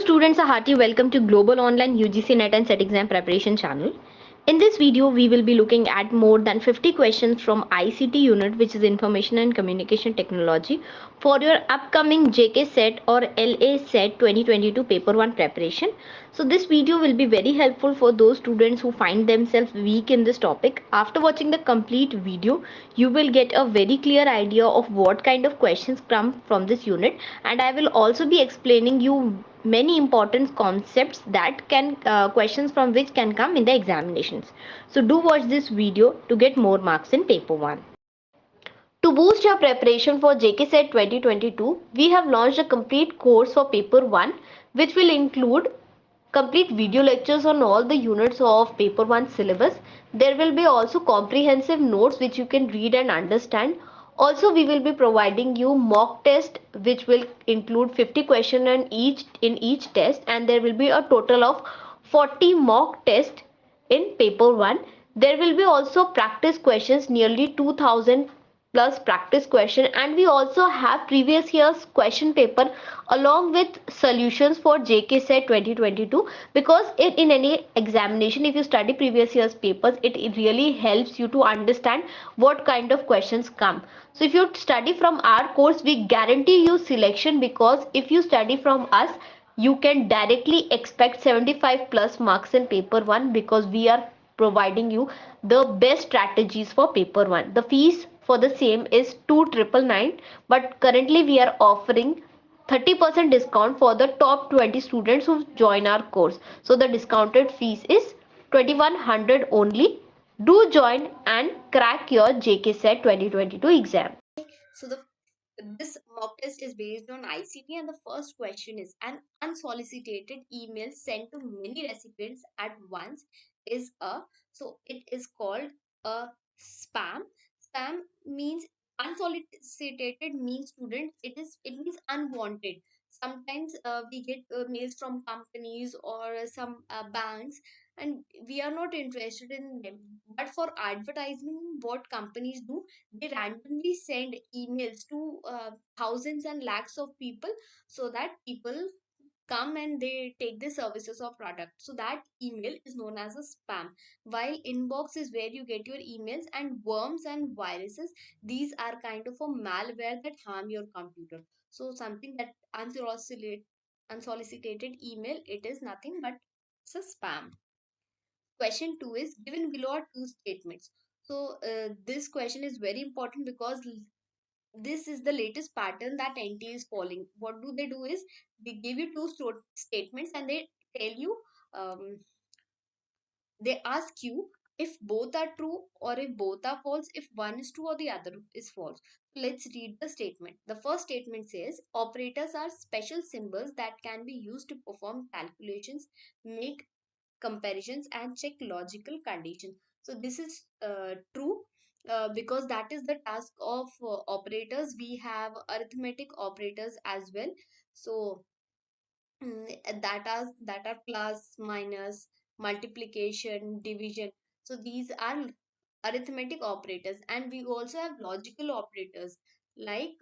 students, a hearty welcome to Global Online UGC NET and SET exam preparation channel. In this video, we will be looking at more than 50 questions from ICT unit, which is Information and Communication Technology, for your upcoming JK SET or LA SET 2022 paper 1 preparation. So this video will be very helpful for those students who find themselves weak in this topic. After watching the complete video, you will get a very clear idea of what kind of questions come from this unit, and I will also be explaining you many important concepts that can questions from which can come in the examinations. So do watch this video to get more marks in paper 1. To boost your preparation for JK SET 2022, we have launched a complete course for paper 1, which will include complete video lectures on all the units of paper 1 syllabus. There will be also comprehensive notes which you can read and understand. Also, we will be providing you mock test which will include 50 questions in each test, and there will be a total of 40 mock tests in paper 1. There will be also practice questions, nearly 2000 plus practice question, and we also have previous year's question paper along with solutions for JK SET 2022, because in any examination, if you study previous year's papers, it really helps you to understand what kind of questions come. So if you study from our course, we guarantee you selection, because if you study from us, you can directly expect 75 plus marks in paper 1, because we are providing you the best strategies for paper 1. The fees for the same is 2,999, but currently we are offering 30% discount for the top 20 students who join our course. So the discounted fees is 2100 only. Do join and crack your JK SET 2022 exam. So this mock test is based on ICT, and the first question is: an unsolicited email sent to many recipients at once is a, so it is called a spam. Spam means unsolicited means, student, it means unwanted. Sometimes we get mails from companies or some banks, and we are not interested in them, but for advertising, what companies do, they randomly send emails to thousands and lakhs of people, so that people come and they take the services or product. So that email is known as a spam. While inbox is where you get your emails, and worms and viruses, these are kind of a malware that harm your computer. So something that unsolicited email, it is nothing but it's a spam. Question 2 is: given below are two statements. So this question is very important because this is the latest pattern that NT is following. What do they do is, they give you two statements, and they tell you, they ask you if both are true or if both are false, if one is true or the other is false. Let's read the statement. The first statement says operators are special symbols that can be used to perform calculations, make comparisons, and check logical conditions. So this is true, because that is the task of operators. We have arithmetic operators as well. So that are plus, minus, multiplication, division. So these are arithmetic operators, and we also have logical operators like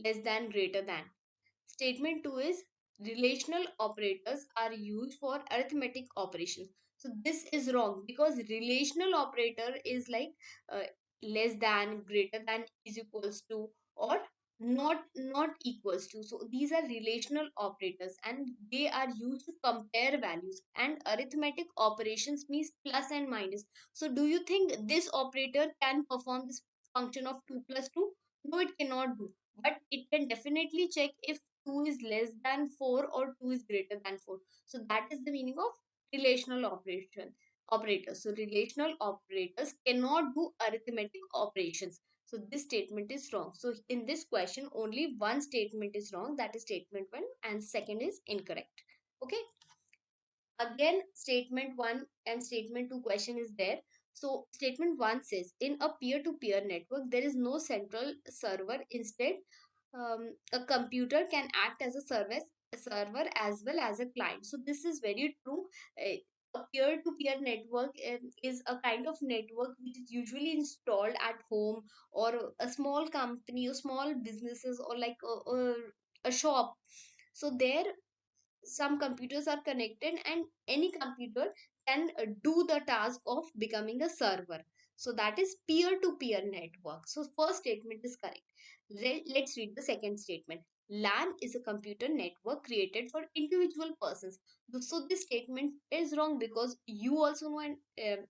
less than, greater than. Statement 2 is relational operators are used for arithmetic operations. So this is wrong, because relational operator is like uh, less than, greater than, is equals to, or not equals to. So these are relational operators, and they are used to compare values. And arithmetic operations means plus and minus. So do you think this operator can perform this function of 2 plus 2? No, it cannot do, but it can definitely check if 2 is less than 4 or 2 is greater than 4. So that is the meaning of relational operators. So relational operators cannot do arithmetic operations. So this statement is wrong. So in this question, only one statement is wrong, that is statement 1, and second is incorrect. Okay. Again, statement 1 and statement 2 question is there. So statement 1 says, in a peer-to-peer network, there is no central server. Instead, a computer can act as a server as well as a client. So this is very true. A peer-to-peer network is a kind of network which is usually installed at home, or a small company or small businesses, or like a shop. So there some computers are connected, and any computer can do the task of becoming a server. So that is peer to peer network. So first statement is correct. Let's read the second statement. LAN is a computer network created for individual persons. So this statement is wrong, because you also know, and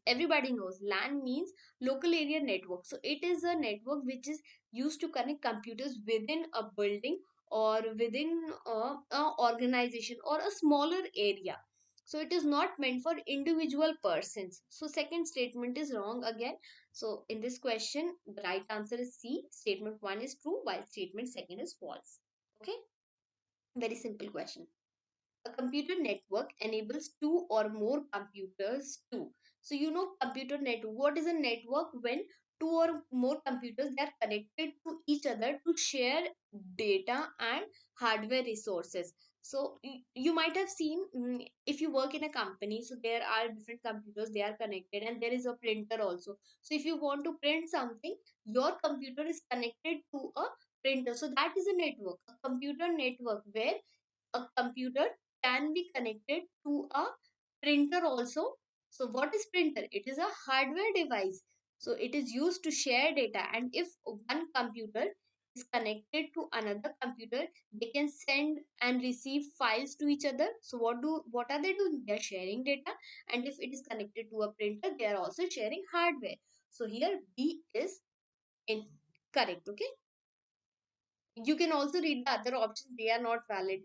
everybody knows, LAN means local area network. So it is a network which is used to connect computers within a building or within a organization or a smaller area. So it is not meant for individual persons. So second statement is wrong again. So in this question, the right answer is C. Statement 1 is true while statement second is false. Okay, very simple question. A computer network enables two or more computers to. So you know computer network. What is a network? When two or more computers, they are connected to each other to share data and hardware resources. So you might have seen, if you work in a company, so there are different computers, they are connected, and there is a printer also. So if you want to print something, your computer is connected to a printer. So that is a network, a computer network, where a computer can be connected to a printer also. So what is printer? It is a hardware device. So it is used to share data, and if one computer is connected to another computer, they can send and receive files to each other. So what are they doing? They are sharing data. And if it is connected to a printer, they are also sharing hardware. So here B is incorrect. Okay, you can also read the other options, they are not valid.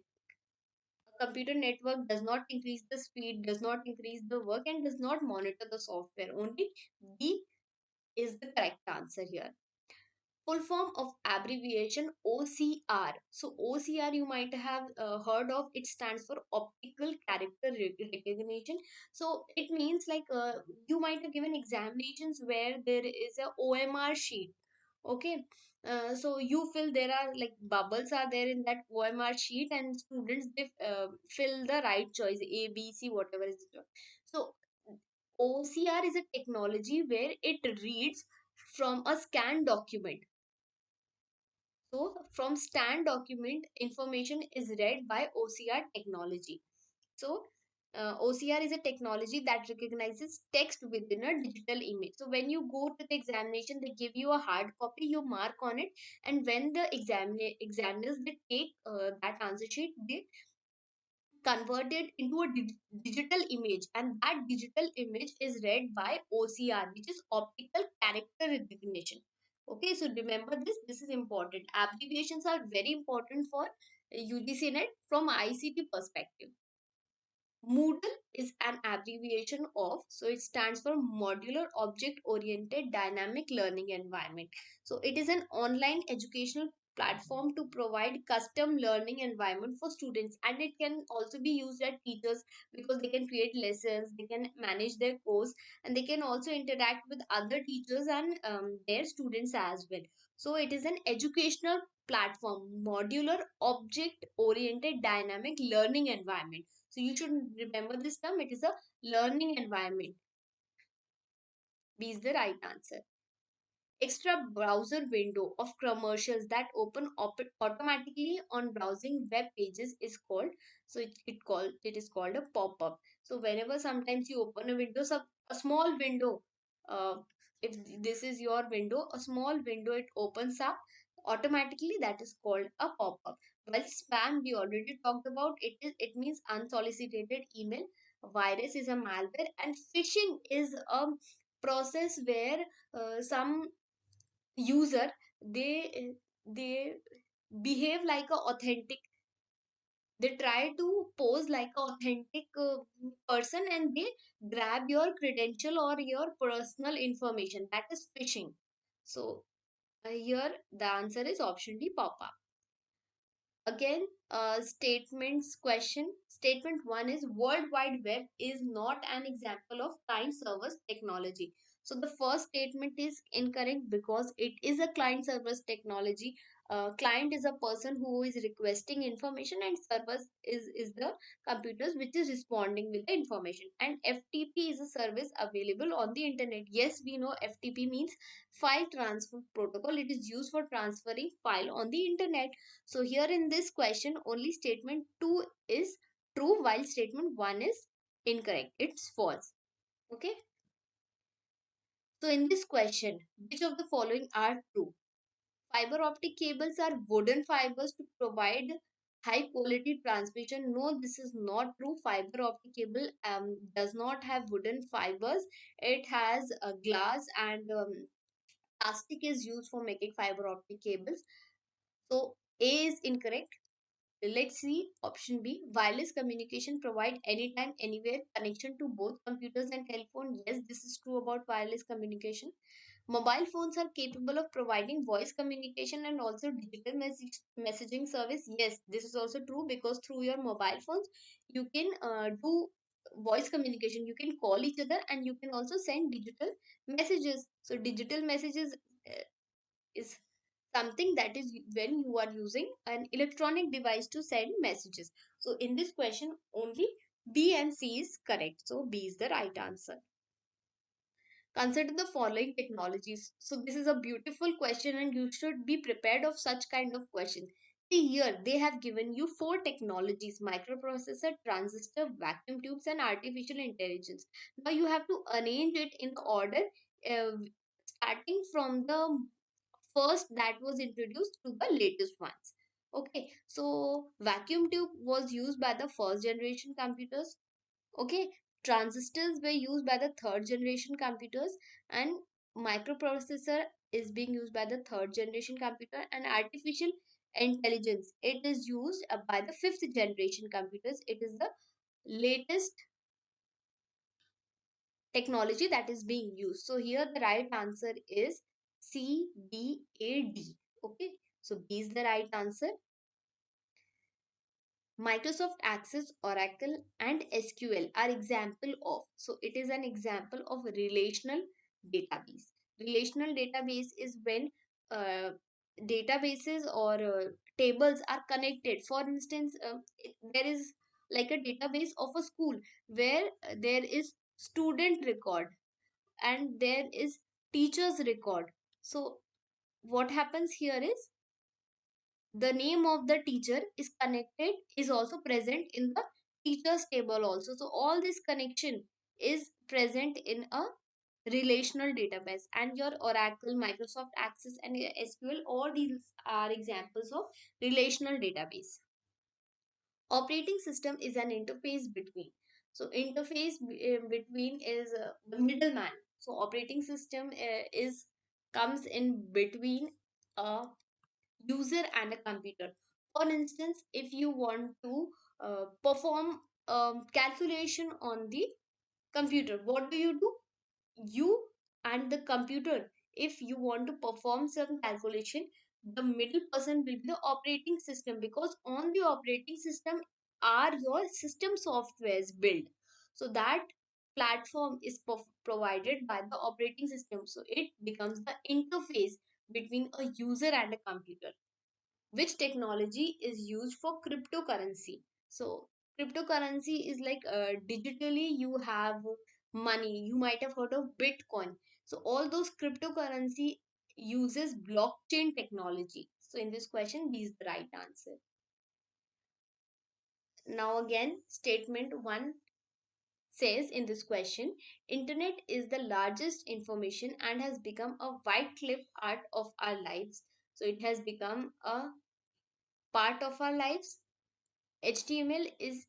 Computer network does not increase the speed, does not increase the work, and does not monitor the software. Only B is the correct answer here. Full form of abbreviation OCR. So OCR you might have heard of. It stands for optical character recognition. So it means like you might have given examinations where there is a OMR sheet. Okay, so you fill, there are like bubbles are there in that OMR sheet, and students, they fill the right choice, A, B, C, whatever is the choice. So OCR is a technology where it reads from a scanned document. So from scanned document, information is read by OCR technology. So OCR is a technology that recognizes text within a digital image. So when you go to the examination, they give you a hard copy, you mark on it, and when the examiners, they take that answer sheet, they convert it into a digital image, and that digital image is read by OCR, which is optical character recognition. Okay, so remember this. This is important. Abbreviations are very important for UGC NET from ICT perspective. Moodle is an abbreviation of, so it stands for Modular Object Oriented Dynamic Learning Environment. So it is an online educational platform to provide custom learning environment for students, and it can also be used at teachers, because they can create lessons, they can manage their course, and they can also interact with other teachers and their students as well. So it is an educational platform, modular object oriented dynamic learning environment. So you should remember this term. It is a learning environment. B is the right answer. Extra browser window of commercials that open automatically on browsing web pages is called, so it is called a pop-up. So whenever sometimes you open a window, a small window, uh, if this is your window, a small window, it opens up automatically, that is called a pop-up. While spam, we already talked about, it means unsolicited email. Virus is a malware, and phishing is a process where some user, they behave like a authentic, they try to pose like a authentic person, and they grab your credential or your personal information. That is phishing. So here the answer is option D, pop up. Again, statements question. Statement 1 is World Wide Web is not an example of client servers technology. So the first statement is incorrect, because it is a client servers technology. Client is a person who is requesting information, and servers is the computers which is responding with the information. And FTP is a service available on the internet. Yes, we know FTP means file transfer protocol. It is used for transferring file on the internet. So here in this question, only statement 2 is true. while statement 1 is incorrect. It's false. Okay. So in this question, which of the following are true? Fiber optic cables are wooden fibers to provide high quality transmission. No, this is not true. Fiber optic cable does not have wooden fibers. It has glass and plastic is used for making fiber optic cables. So A is incorrect. Let's see option B. Wireless communication provide anytime, anywhere connection to both computers and telephone. Yes, this is true about wireless communication. Mobile phones are capable of providing voice communication and also digital messaging service. Yes, this is also true because through your mobile phones, you can do voice communication. You can call each other and you can also send digital messages. So, digital messages is something that is when you are using an electronic device to send messages. So, in this question, only B and C is correct. So, B is the right answer. Consider the following technologies. So this is a beautiful question and you should be prepared of such kind of question. See here, they have given you four technologies: microprocessor, transistor, vacuum tubes and artificial intelligence. Now you have to arrange it in the order uh, starting from the first that was introduced to the latest ones. Okay, so vacuum tube was used by the first generation computers. Okay, transistors were used by the third generation computers, and microprocessor is being used by the third generation computer, and artificial intelligence, it is used by the fifth generation computers. It is the latest technology that is being used. So here the right answer is C, B, A, D. Okay, so B is the right answer. Microsoft Access, Oracle, and SQL are example of. So it is an example of relational database. Relational database is when uh, databases or tables are connected. For instance, there is like a database of a school where there is student record and there is teachers record. So what happens here is the name of the teacher is connected, is also present in the teachers table also. So all this connection is present in a relational database. And your Oracle, Microsoft Access and SQL, all these are examples of relational database. Operating system is an interface between. So interface between is the middleman. So operating system is comes in between a user and a computer. For instance, if you want to perform calculation on the computer, what do? You and the computer, if you want to perform some calculation, the middle person will be the operating system, because on the operating system are your system softwares built. So that platform is provided by the operating system. So it becomes the interface between a user and a computer. Which technology is used for cryptocurrency? So cryptocurrency is like digitally you have money. You might have heard of Bitcoin. So all those cryptocurrency uses blockchain technology. So in this question, B is the right answer. Now again, statement 1 says in this question, internet is the largest information and has become a white clip art of our lives. So it has become a part of our lives. HTML is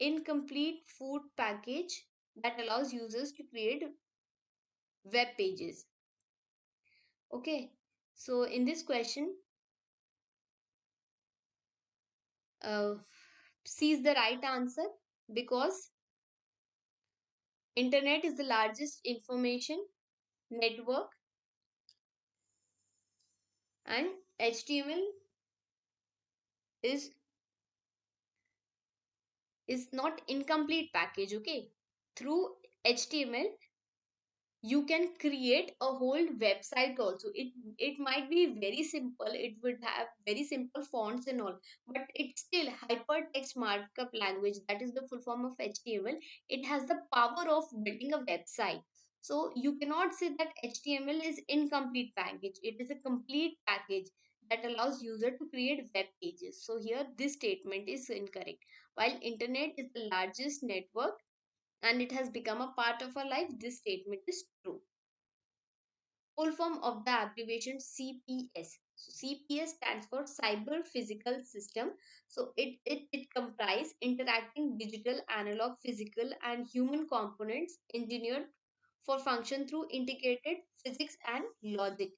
incomplete food package that allows users to create web pages. Okay, so in this question, uh, C is the right answer, because internet is the largest information network and HTML is not incomplete package. Okay, through HTML you can create a whole website also. It might be very simple, it would have very simple fonts and all, but it's still hypertext markup language, that is the full form of HTML. It has the power of building a website. So you cannot say that HTML is incomplete package. It is a complete package. that allows user to create web pages. So here this statement is incorrect. While internet is the largest network and it has become a part of our life, this statement is true. Full form of the abbreviation CPS. So CPS stands for Cyber Physical System. So it comprises interacting digital, analog, physical, and human components engineered for function through integrated physics and logic.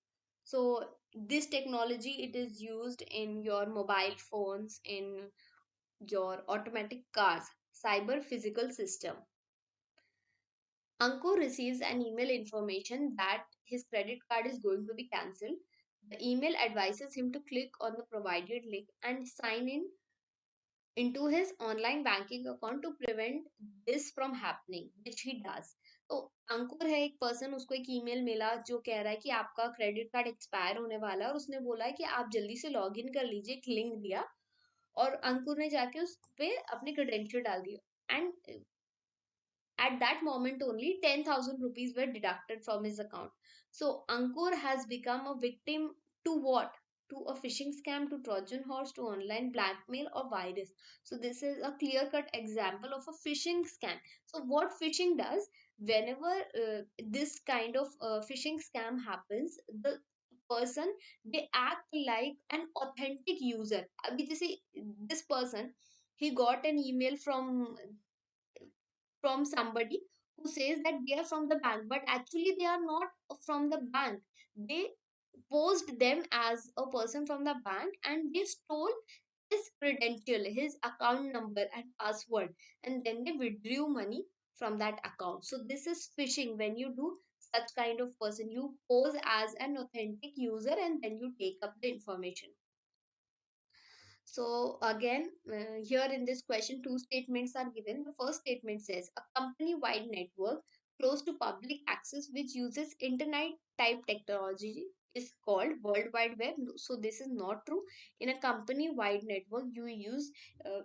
So this technology, it is used in your mobile phones, in your automatic cars. Cyber Physical System. Ankur receives an email information that his credit card is going to be cancelled. The email advises him to click on the provided link and sign in into his online banking account to prevent this from happening, which he does. तो अंकुर है एक person, उसको एक email मिला जो कह रहा है कि आपका क्रेडिट कार्ड एक्सपायर होने वाला है और उसने बोला है कि आप जल्दी से लॉग इन कर लीजिए, एक लिंक दिया और अंकुर ने जाके उस पे अपनी क्रेडेंशियल डाल दिया and at that moment only 10,000 rupees were deducted from his account. So Ankur has become a victim to what? To a phishing scam, to Trojan horse, to online blackmail or virus. So this is a clear cut example of a phishing scam. So what phishing does, whenever this kind of phishing scam happens, the person, they act like an authentic user. अभी जैसे this person, he got an email from somebody who says that they are from the bank, but actually they are not from the bank. They posed them as a person from the bank and they stole his credential, his account number and password, and then they withdrew money from that account. So this is phishing. When you do such kind of person, you pose as an authentic user and then you take up the information. So again, here in this question, two statements are given. The first statement says a company-wide network close to public access which uses internet type technology is called World Wide Web. So this is not true. In a company-wide network, you use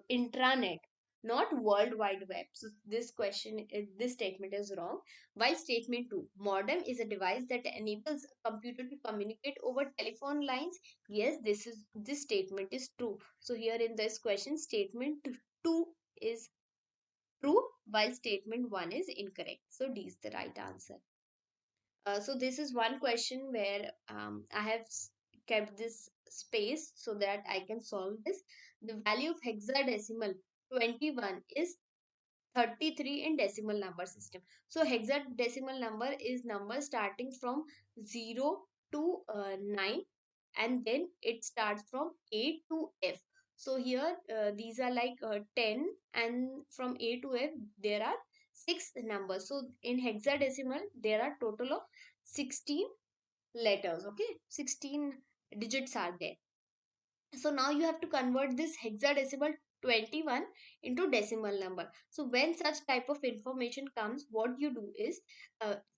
intranet, not World Wide Web. So this question, this statement is wrong. While statement two, modem is a device that enables a computer to communicate over telephone lines. Yes, this statement is true. So here in this question, statement 2 is true while statement 1 is incorrect. So D is the right answer. So this is one question where I have kept this space so that I can solve this. The value of hexadecimal 21 is 33 in decimal number system. So hexadecimal number is number starting from 0 to 9, and then it starts from A to F. So here these are like 10, and from A to F there are 6 numbers. So in hexadecimal there are total of 16 letters. Okay, 16 digits are there. So now you have to convert this hexadecimal 21 into decimal number. So when such type of information comes, what you do is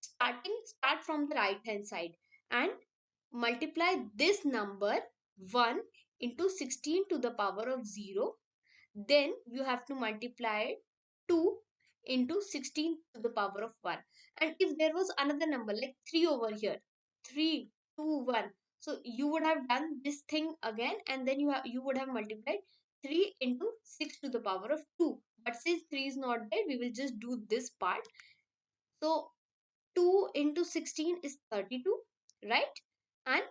start from the right hand side and multiply this number 1 into 16 to the power of 0. Then you have to multiply 2 into 16 to the power of 1. And if there was another number like 3 over here, 3, 2, 1. So you would have done this thing again, and then you would have multiplied 3 into 6 to the power of 2. But since 3 is not there, we will just do this part. So 2 into 16 is 32, right? And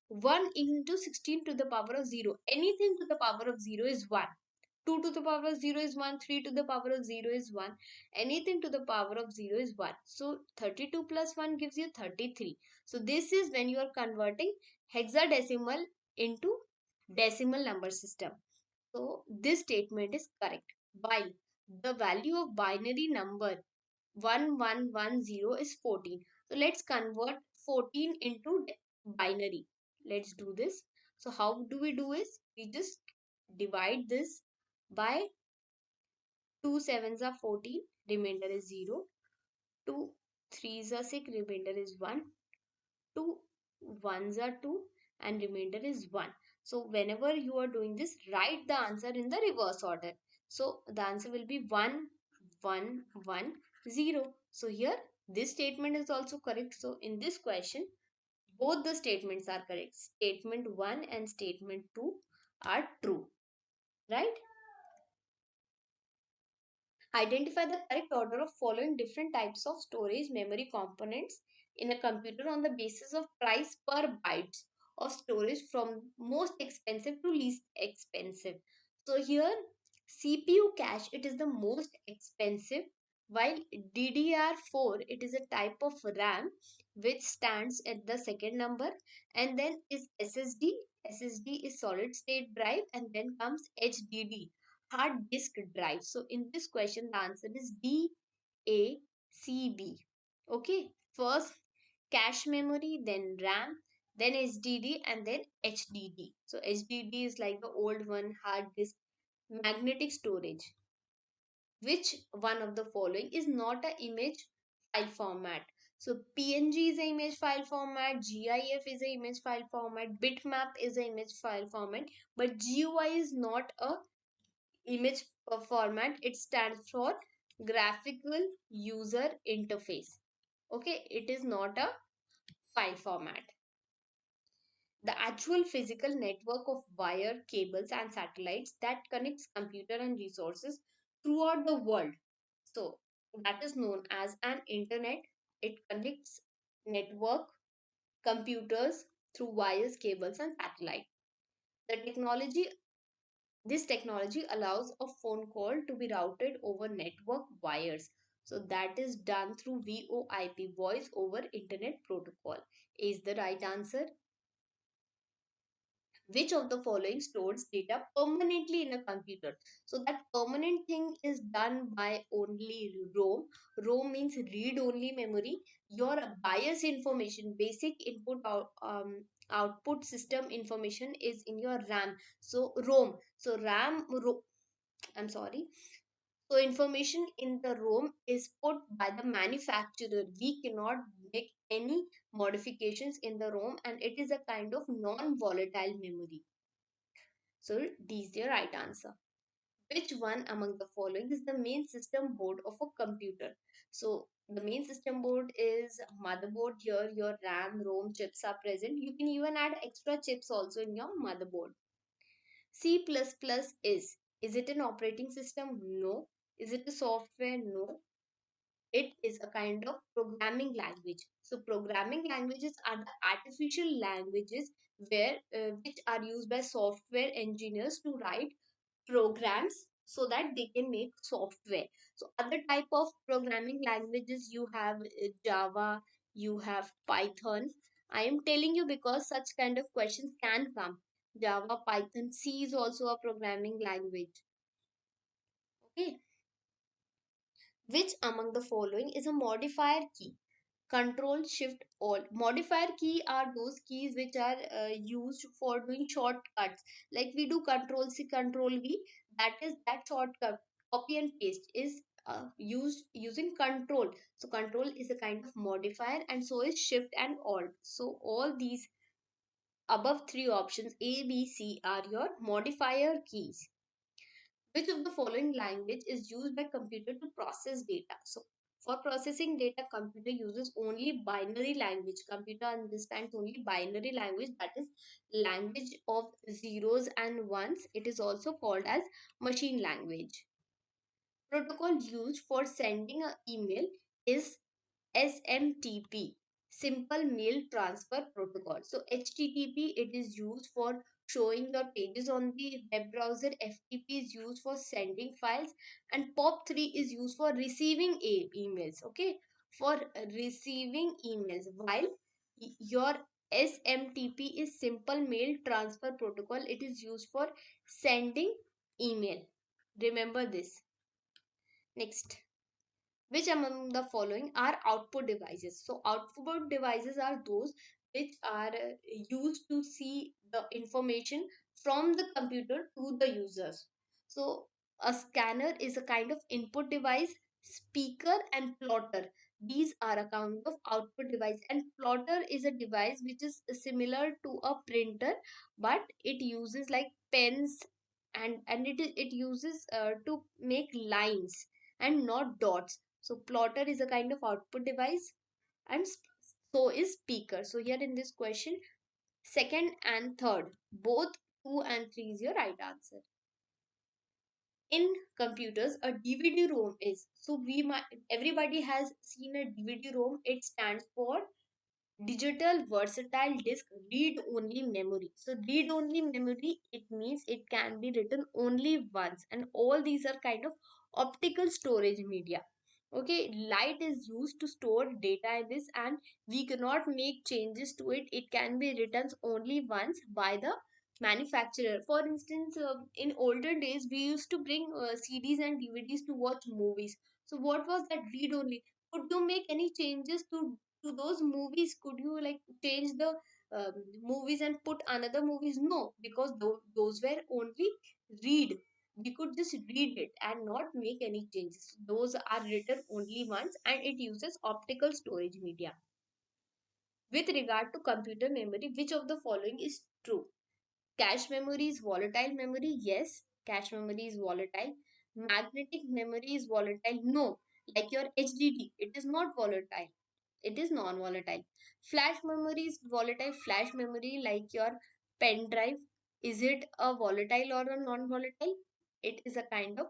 1 into 16 to the power of 0. Anything to the power of 0 is 1. 2 to the power of 0 is 1. 3 to the power of 0 is 1. Anything to the power of 0 is 1. So 32 plus 1 gives you 33. So this is when you are converting hexadecimal into decimal number system. So this statement is correct. While the value of binary number 1110 is 14. So let's convert 14 into binary. Let's do this. So how do we do is we just divide this by 2 sevens are 14, remainder is 0. 2 threes are 6, remainder is 1. 2 ones are 2 and remainder is 1. So whenever you are doing this, write the answer in the reverse order. So the answer will be 1 1 1 0. So here this statement is also correct. So in this question Both the statements are correct. Statement 1 and statement 2 are true, right? Identify the correct order of following different types of storage memory components in a computer on the basis of price per bytes of storage from most expensive to least expensive. So here CPU cache, it is the most expensive, while DDR4, it is a type of RAM which stands at the second number, and then is SSD. SSD is solid state drive, and then comes HDD, hard disk drive. So in this question, the answer is D, A, C, B. Okay, first cache memory, then RAM, then HDD, and then HDD. So HDD is like the old one, hard disk, magnetic storage. Which one of the following is not a image file format? So PNG is a image file format, GIF is a image file format, bitmap is a image file format, but GUI is not a image format. It stands for graphical user interface. Okay, it is not a file format. The actual physical network of wire, cables, and satellites that connects computer and resources throughout the world. So that is known as an internet. It connects network computers through wires, cables, and satellite. The technology This technology allows a phone call to be routed over network wires. So that is done through VoIP, voice over internet protocol. Is the right answer? Which of the following stores data permanently in a computer? So that permanent thing is done by only ROM. ROM means read only memory. Your bias information, basic output system information is in your RAM. So ROM. So I'm sorry. So information in the ROM is put by the manufacturer. We cannot make any modifications in the ROM, and it is a kind of non-volatile memory. So D is the right answer. Which one among the following is the main system board of a computer? So the main system board is motherboard. Here your RAM, ROM chips are present. You can even add extra chips also in your motherboard. C++ is it an operating system? No. Is it a software? No. It is a kind of programming language. So programming languages are the artificial languages which are used by software engineers to write programs so that they can make software. So other type of programming languages, you have Java, you have Python. I am telling you because such kind of questions can come. Java, Python, C is also a programming language. Okay. Which among the following is a modifier key? Control Shift Alt. Modifier key are those keys which are used for doing shortcuts. Like we do Control C, Control V. That is that shortcut. Copy and paste is used using Control. So Control is a kind of modifier, and so is Shift and Alt. So all these above three options A, B, C are your modifier keys. Which of the following language is used by computer to process data? So for processing data, computer uses only binary language. Computer understands only binary language, that is language of zeros and ones. It is also called as machine language. Protocol used for sending an email is SMTP, Simple Mail Transfer Protocol. So HTTP, it is used for showing your pages on the web browser. FTP is used for sending files, and POP3 is used for receiving emails. Okay, for receiving emails, while your SMTP is Simple Mail Transfer Protocol. It is used for sending email. Remember this. Next. Which among the following are output devices? So output devices are those which are used to see the information from the computer to the users. So a scanner is a kind of input device. Speaker and plotter, these are a kind of output device, and plotter is a device which is similar to a printer, but it uses like pens, and it uses to make lines and not dots. So plotter is a kind of output device, and So is speaker. So here in this question, second and third, both 2 and 3 is your right answer. In computers, a DVD ROM is, so we might, everybody has seen a DVD ROM. It stands for digital versatile disk read only memory. So read only memory, it means it can be written only once, and all these are kind of optical storage media. Okay, light is used to store data in this, and we cannot make changes to it. It can be written only once by the manufacturer. For instance, in older days we used to bring CDs and DVDs to watch movies. So what was that? Read only. Could you make any changes to those movies? Could you like change the movies and put another movies? No, because those were only read. We could just read it and not make any changes. Those are written only once, and it uses optical storage media. With regard to computer memory, which of the following is true? Cache memory is volatile memory. Yes, cache memory is volatile. Magnetic memory is volatile. No, like your HDD, it is not volatile. It is non-volatile. Flash memory is volatile. Flash memory, like your pen drive, is it a volatile or a non-volatile? It is a kind of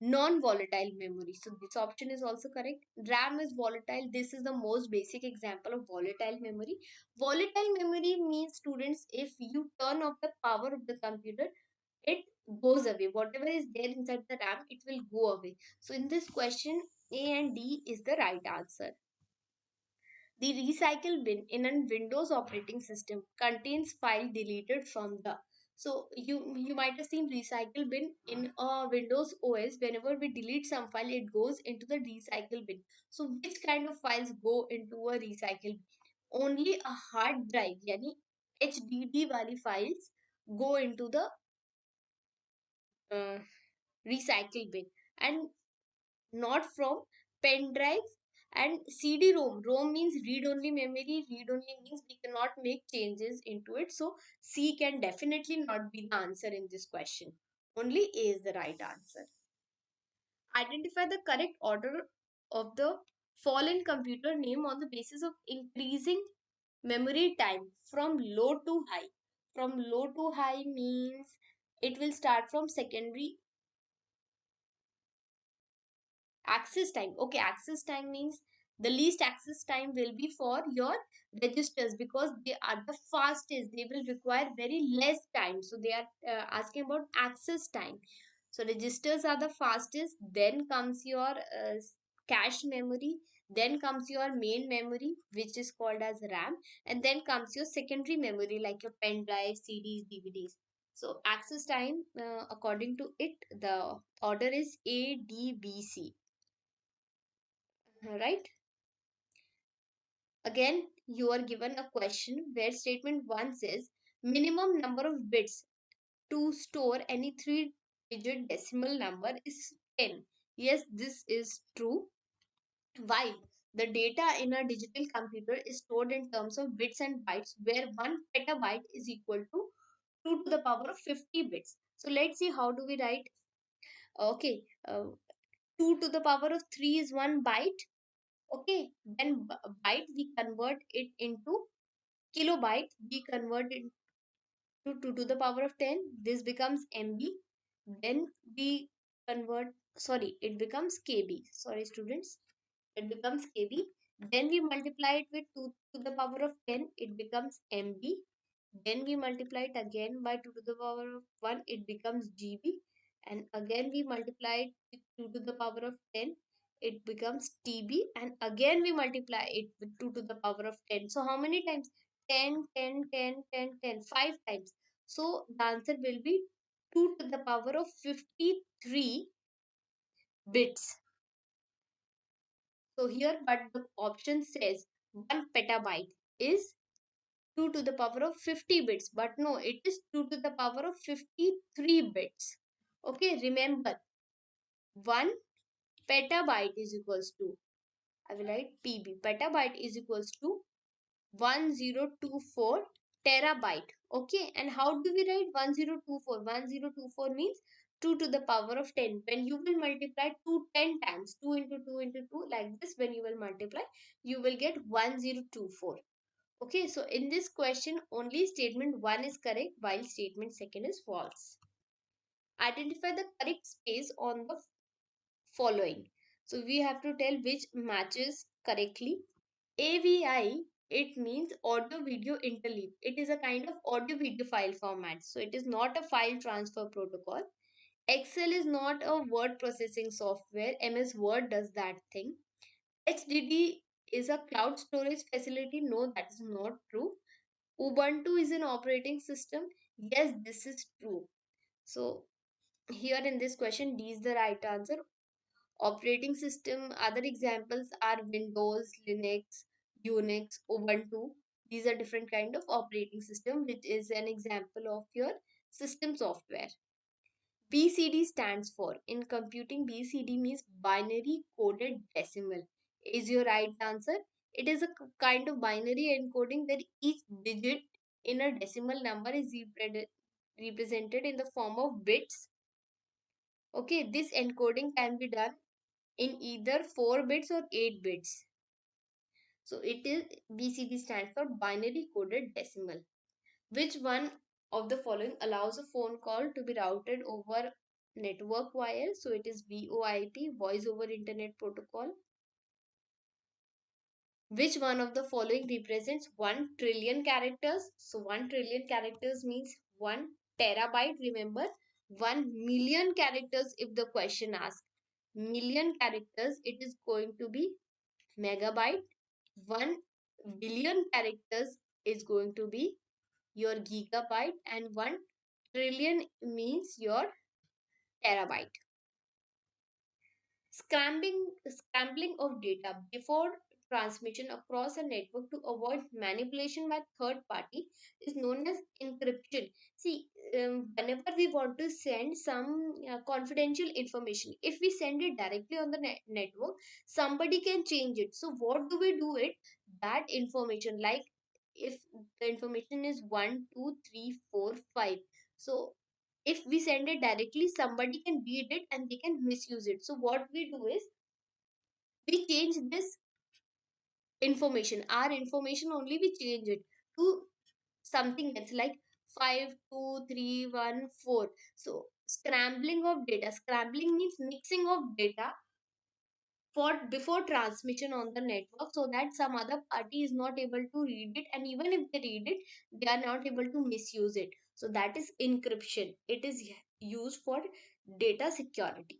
non-volatile memory. So this option is also correct. RAM is volatile. This is the most basic example of volatile memory. Volatile memory means, students, if you turn off the power of the computer, it goes away. Whatever is there inside the RAM, it will go away. So in this question, A and D is the right answer. The recycle bin in a Windows operating system contains file deleted from the. So you might have seen recycle bin in a Windows OS. Whenever we delete some file, it goes into the recycle bin. So which kind of files go into a recycle bin? Only a hard drive, yani HDD wali files go into the uh, recycle bin, and not from pen drives and CD-ROM. ROM means read-only memory. Read-only means we cannot make changes into it. So C can definitely not be the answer in this question. Only A is the right answer. Identify the correct order of the fallen computer name on the basis of increasing memory time from low to high. From low to high means it will start from secondary access time. Okay, access time means the least access time will be for your registers, because they are the fastest. They will require very less time. So they are asking about access time. So registers are the fastest. Then comes your cache memory. Then comes your main memory, which is called as RAM. And then comes your secondary memory, like your pen drive, CDs, DVDs. So access time, according to it, the order is A, D, B, C. Right? Again, you are given a question where statement 1 says minimum number of bits to store any 3-digit decimal number is 10. Yes, this is true. Why? The data in a digital computer is stored in terms of bits and bytes, where 1 petabyte is equal to 2 to the power of 50 bits. So let's see, how do we write? Okay, 2 to the power of 3 is 1 byte. Okay, then byte we convert it into kilobyte. We convert it to 2 to the power of 10. This becomes MB. Then we convert, sorry, it becomes KB. Sorry, students, it becomes KB. Then we multiply it with 2 to the power of 10. It becomes MB. Then we multiply it again by 2 to the power of 1. It becomes GB. And again we multiply it with 2 to the power of 10. It becomes TB. And again we multiply it with 2 to the power of 10. So how many times? 10, 10, 10, 10, 10. 5 times. So the answer will be 2 to the power of 53 bits. So here, but the option says 1 petabyte is 2 to the power of 50 bits, but no, it is 2 to the power of 53 bits. Okay, remember, 1 petabyte is equals to, I will write PB, petabyte is equals to 1024 terabyte. Okay, and how do we write 1024? 1024 means 2 to the power of 10. When you will multiply 2 10 times, 2 into 2 into 2, like this, when you will multiply, you will get 1024. Okay, so in this question, only statement 1 is correct while statement second is false. Identify the correct space on the following. So we have to tell which matches correctly. AVI, it means audio video interleave. It is a kind of audio video file format. So it is not a file transfer protocol. Excel is not a word processing software. MS Word does that thing. HDD is a cloud storage facility. No, that is not true. Ubuntu is an operating system. Yes, this is true. So here in this question, D is the right answer. Operating system, other examples are Windows, Linux, Unix, Ubuntu. These are different kind of operating system, which is an example of your system software. BCD stands for, in computing, BCD means binary coded decimal. Is your right answer? It is a kind of binary encoding where each digit in a decimal number is represented in the form of bits. Okay, this encoding can be done in either 4 bits or 8 bits. So it is, BCD stands for binary coded decimal. Which one of the following allows a phone call to be routed over network wire? So it is VoIP, Voice over Internet Protocol. Which one of the following represents 1 trillion characters? So 1 trillion characters means 1 terabyte. Remember, 1 million characters, if the question asks million characters, it is going to be megabyte. 1 billion characters is going to be your gigabyte, and 1 trillion means your terabyte. Scrambling of data before transmission across a network to avoid manipulation by third party is known as encryption. See, whenever we want to send some confidential information, if we send it directly on the network, somebody can change it. So what do we do it? That information, like if the information is 1 2 3 4 5, so if we send it directly, somebody can read it and they can misuse it. So what we do is we change this information, our information only, we change it to something else, like 5 2 3 1 4. So scrambling of data, scrambling means mixing of data for before transmission on the network, so that some other party is not able to read it, and even if they read it, they are not able to misuse it. So that is encryption. It is used for data security.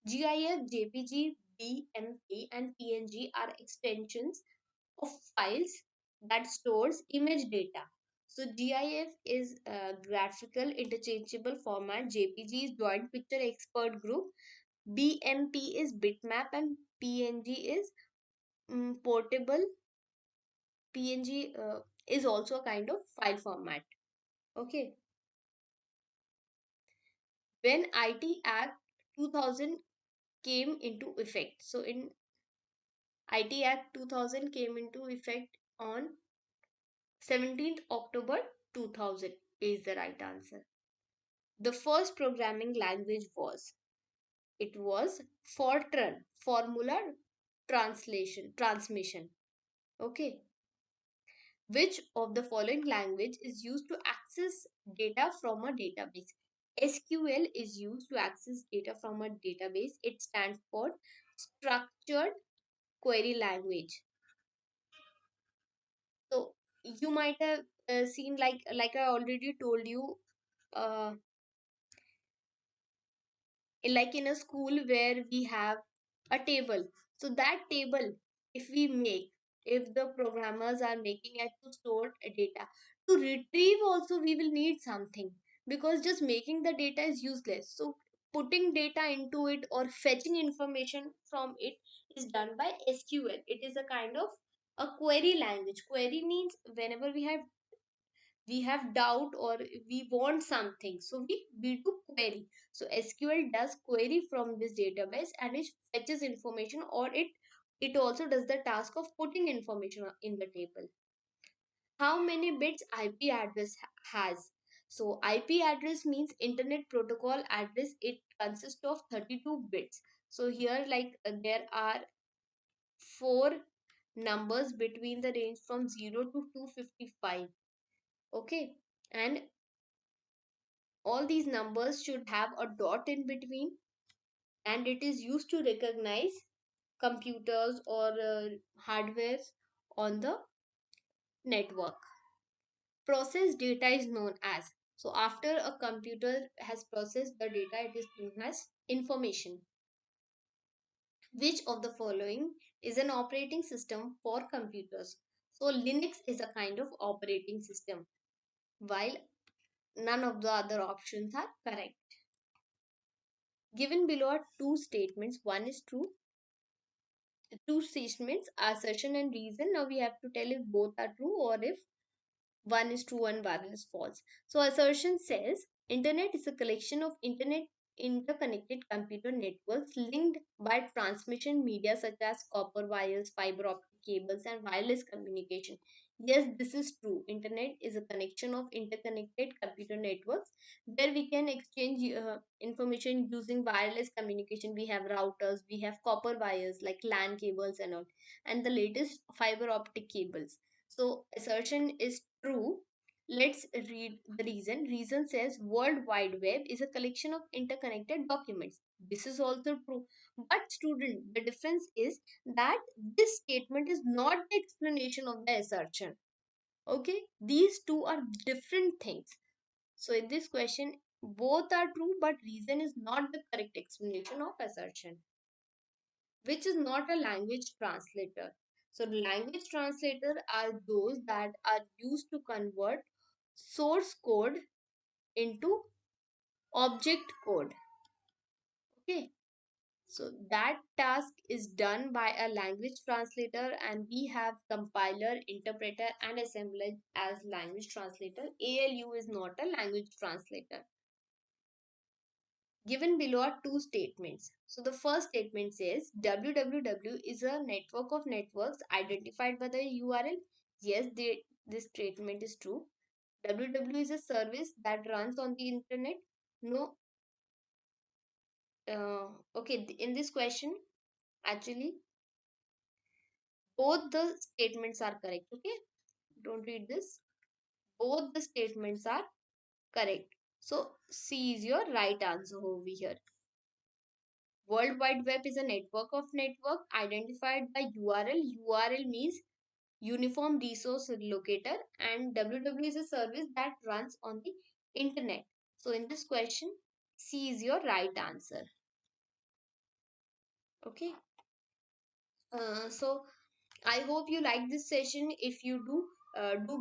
GIF, JPG, BMP, and PNG are extensions of files that stores image data. So GIF is a graphical interchangeable format. JPG is joint picture expert group. BMP is bitmap, and PNG is portable. PNG is also a kind of file format. Okay. When IT Act 2000 came into effect. So in IT Act 2000 came into effect on 17th October 2000 is the right answer. The first programming language was, it was Fortran, formula translation transmission. Okay. Which of the following language is used to access data from a database? SQL is used to access data from a database. It stands for structured query language. So you might have seen, like I already told you, uh, like in a school where we have a table. So that table, if we make, if the programmers are making it to store data, to retrieve also we will need something, because just making the data is useless. So putting data into it or fetching information from it is done by SQL. It is a kind of a query language. Query means whenever we have doubt or we want something, so we do query. So SQL does query from this database, and it fetches information, or it also does the task of putting information in the table. How many bits IP address has? So IP address means internet protocol address. It consists of 32 bits. So here there are four numbers between the range from 0 to 255. Okay, and all these numbers should have a dot in between, and it is used to recognize computers or hardwares on the network. Processed data is known as, so after a computer has processed the data, it is known as information. Which of the following is an operating system for computers? So Linux is a kind of operating system, while none of the other options are correct. Given below are two statements. One is true. Two statements, assertion and reason. Now we have to tell if both are true or if one is true and one is false. So assertion says internet is a collection of internet interconnected computer networks linked by transmission media such as copper wires, fiber optic cables, and wireless communication. Yes, this is true. Internet is a connection of interconnected computer networks where we can exchange information using wireless communication. We have routers, we have copper wires like LAN cables and all, and the latest fiber optic cables. So assertion is true. Let's read the reason. Reason says World Wide Web is a collection of interconnected documents. This is also true. But student, the difference is that this statement is not the explanation of the assertion. Okay, these two are different things. So in this question, both are true, but reason is not the correct explanation of assertion. Which is not a language translator? So language translator are those that are used to convert source code into object code. Okay, so that task is done by a language translator, and we have compiler, interpreter, and assembler as language translator. ALU is not a language translator. Given below are two statements. So the first statement says www is a network of networks identified by the URL. Yes, this statement is true. www is a service that runs on the internet. No. Okay, in this question, actually, both the statements are correct. Okay, don't read this. Both the statements are correct. So C is your right answer over here. World Wide Web is a network of network identified by URL. URL means Uniform Resource Locator, and www is a service that runs on the internet. So in this question, C is your right answer. Okay. So I hope you like this session. If you do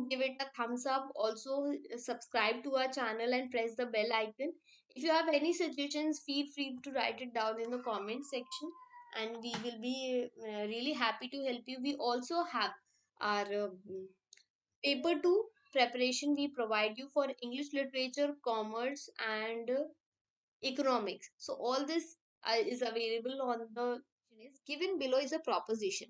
give it a thumbs up. Also, subscribe to our channel and press the bell icon. If you have any suggestions, feel free to write it down in the comment section, and we will be really happy to help you. We also have our paper 2 preparation. We provide you for English literature, commerce, and economics. So all this is available on the given below is a proposition.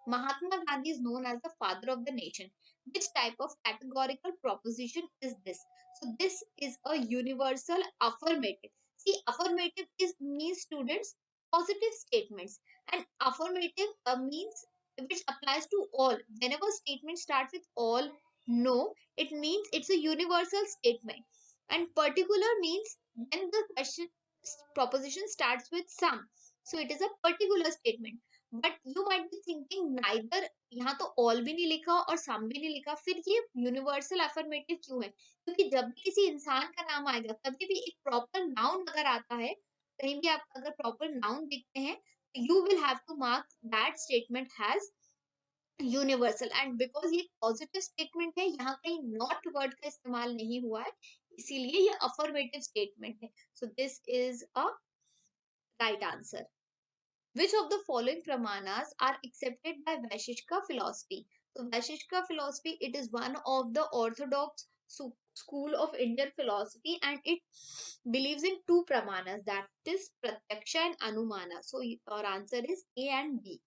Mahatma Gandhi is known as the father of the nation. Which type of categorical proposition is this? So this is a universal affirmative. See, affirmative is means students positive statements, and affirmative means which applies to all. Whenever statement starts with all, no, it means it's a universal statement. And particular means when the question proposition starts with some, so it is a particular statement. But you might be thinking neither, यहाँ तो all भी नहीं लिखा और सम भी नहीं लिखा, फिर ये यूनिवर्सल अफर्मेटिव क्यों है? क्योंकि जब भी किसी इंसान का नाम आएगा, कभी भी एक प्रॉपर नाउन अगर आता है, कहीं भी आप अगर प्रॉपर नाउन देखते हैं, you will have to mark that statement has universal, and because ये पॉजिटिव स्टेटमेंट है, यहाँ कहीं नॉट वर्ड का इस्तेमाल नहीं हुआ है, इसीलिए ये अफर्मेटिव स्टेटमेंट है. So this is a right answer. Which of the following pramanas are accepted by Vaisheshika philosophy? So Vaisheshika philosophy, it is one of the orthodox school of Indian philosophy, and it believes in two pramanas, that is Pratyaksha and Anumana. So our answer is A and B.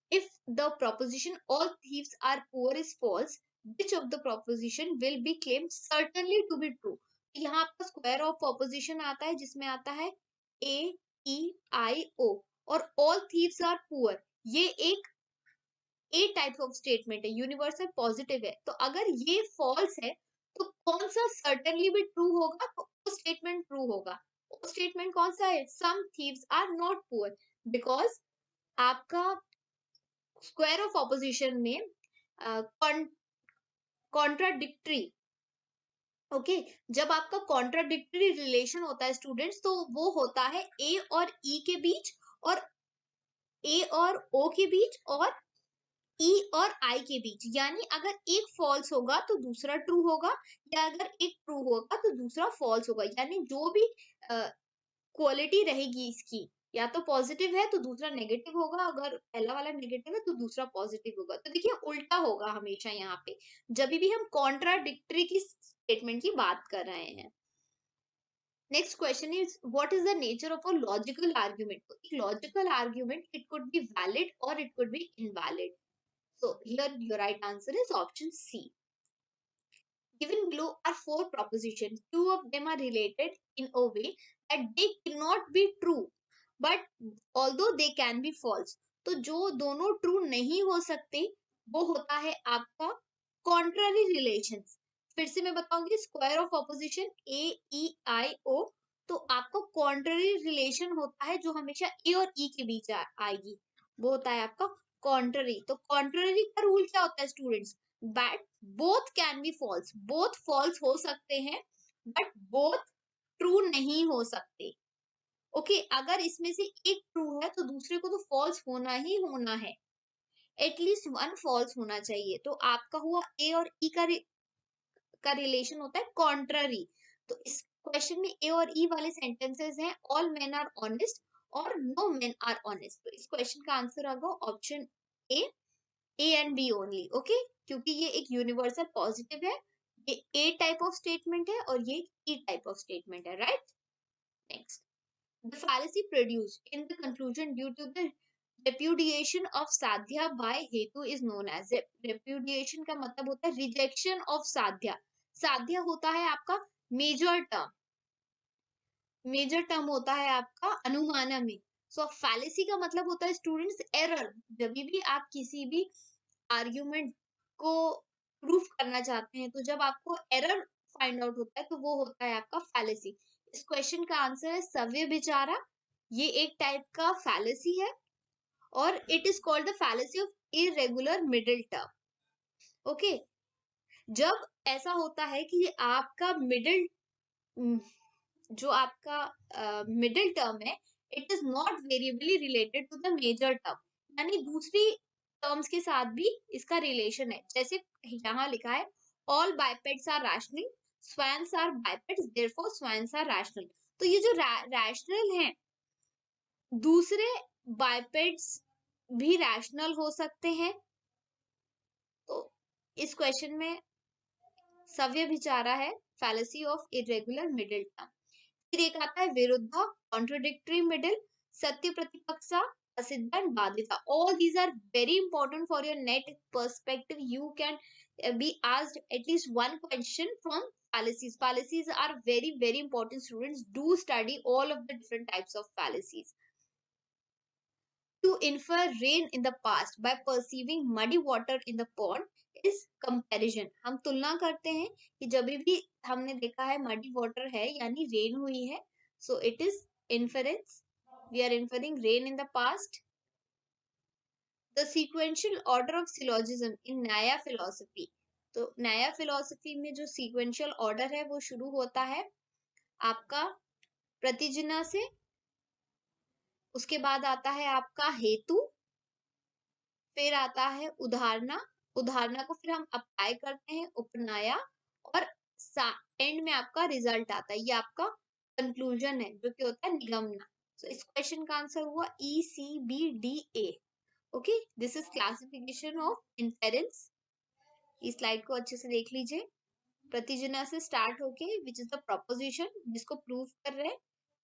If the proposition all thieves are poor is false, which of the proposition will be claimed certainly to be true. तो यहाँ आपका square of proposition आता है जिसमें आता है AEIO और all thieves are poor. ये एक ए टाइप ऑफ स्टेटमेंट है, यूनिवर्सल पॉजिटिव है। तो अगर ये फॉल्स है तो कौन सा सर्टेनली भी ट्रू होगा, तो वो स्टेटमेंट ट्रू होगा। वो स्टेटमेंट कौन सा है, some thieves are not poor, because आपका स्क्वायर ऑफ ऑपोजिशन में कॉन्ट्राडिक्टरी, ओके जब आपका कॉन्ट्राडिक्टरी रिलेशन होता है स्टूडेंट्स, तो वो होता है ए और ई के बीच, और ए और ओ के बीच, और ई और आई के बीच। यानी अगर एक फॉल्स होगा तो दूसरा ट्रू होगा, या अगर एक ट्रू होगा तो दूसरा फॉल्स होगा। यानी जो भी क्वालिटी रहेगी इसकी, या तो पॉजिटिव है तो दूसरा नेगेटिव होगा, अगर पहला वाला नेगेटिव है तो दूसरा पॉजिटिव होगा। तो देखिए उल्टा होगा हमेशा यहाँ पे, जब भी हम कॉन्ट्राडिक्टरी की स्टेटमेंट की बात कर रहे हैं। Next question is what is the nature of a logical argument. Logical argument, it could be valid और it could be invalid. So here your right answer is option C. Given below are four propositions. Two of them are related in a way that they cannot be true, but although they can be false. तो जो दोनों true नहीं हो सकते वो होता है आपका कॉन्ट्ररी रिलेशंस। फिर से मैं बताऊंगी, स्क्वायर ऑफ ऑपोजिशन AEIO, तो आपका कॉन्ट्ररी रिलेशन होता है जो हमेशा ए और ई के बीच आएगी, वो होता है आपका कॉन्ट्ररी। तो कॉन्ट्ररी का रूल क्या होता है students, that both can be false, both false हो सकते हैं बट बोथ ट्रू नहीं हो सकते। ओके अगर इसमें से एक ट्रू है तो दूसरे को तो फॉल्स होना ही होना है, एटलीस्ट वन फॉल्स होना चाहिए। तो आपका हुआ ए और ई का रिलेशन होता है कॉन्ट्ररी। तो इस क्वेश्चन में ए और ई वाले सेंटेंसेस हैं, ऑल मेन आर ऑनेस्ट और नो मेन आर ऑनेस्ट। तो इस क्वेश्चन का आंसर होगा option A and B only. Okay क्योंकि ये एक यूनिवर्सल पॉजिटिव है, ये ए टाइप ऑफ स्टेटमेंट है और ये ई टाइप ऑफ स्टेटमेंट है, right. Next, the fallacy produced in the conclusion due to the repudiation of साध्या by हेतु is known as। repudiation का मतलब होता है रिजेक्शन ऑफ साध्या। साध्या होता है आपका मेजर टर्म, मेजर टर्म होता है आपका अनुमाना में। सो फैलेसी का मतलब होता है स्टूडेंट्स एरर। जब भी आप किसी भी आर्ग्यूमेंट को प्रूफ करना चाहते हैं, तो जब आपको एरर फाइंड आउट होता है तो वो होता है आपका फैलेसी। इस क्वेश्चन का आंसर है सव्य विचारा। ये एक टाइप का फैलेसी है और it is called the fallacy of irregular middle term. Okay जब ऐसा होता है कि आपका मिडिल, जो आपका मिडिल टर्म है, it is not variably related to the major term, यानी दूसरी टर्म्स के साथ भी इसका रिलेशन है। जैसे यहाँ लिखा है all bipeds are rational, swans are bipeds, therefore swans are rational. तो ये जो रैशनल है, दूसरे बाइपेड्स भी रैशनल हो सकते हैं। तो इस क्वेश्चन में सव्य विचारा है fallacy of irregular middle term. फिर एक आता है विरुद्धा, contradictory middle, satya pratipaksha, asiddha and badhita. All these are very important for your NET perspective. You can be asked at least one question from fallacies. Fallacies are very very important students. Do study all of the different types of fallacies. To infer rain in the past by perceiving muddy water in the pond is comparison. हम तुलना करते हैं कि जब भी हमने देखा है muddy water है यानी rain हुई है, so it is inference. We are inferring rain in the past. The sequential order of syllogism in Nyaya philosophy. तो न्याया फिलोसफी में जो सीक्वेंशियल ऑर्डर है वो शुरू होता है आपका प्रतिजिना से, उसके बाद आता है आपका हेतु, फिर आता है उदाहरणा, उदाहरणा को फिर हम अप्लाई करते हैं उपनाया, और एंड में आपका रिजल्ट आता है, ये आपका कंक्लूजन है जो कि होता है निगमना। सो इस क्वेश्चन का आंसर हुआ ECBDA। Okay this is classification of inference. इस स्लाइड को अच्छे से देख लीजिए। प्रतिजना से स्टार्ट होके विच इज द प्रोपोजिशन जिसको प्रूव कर रहे हैं,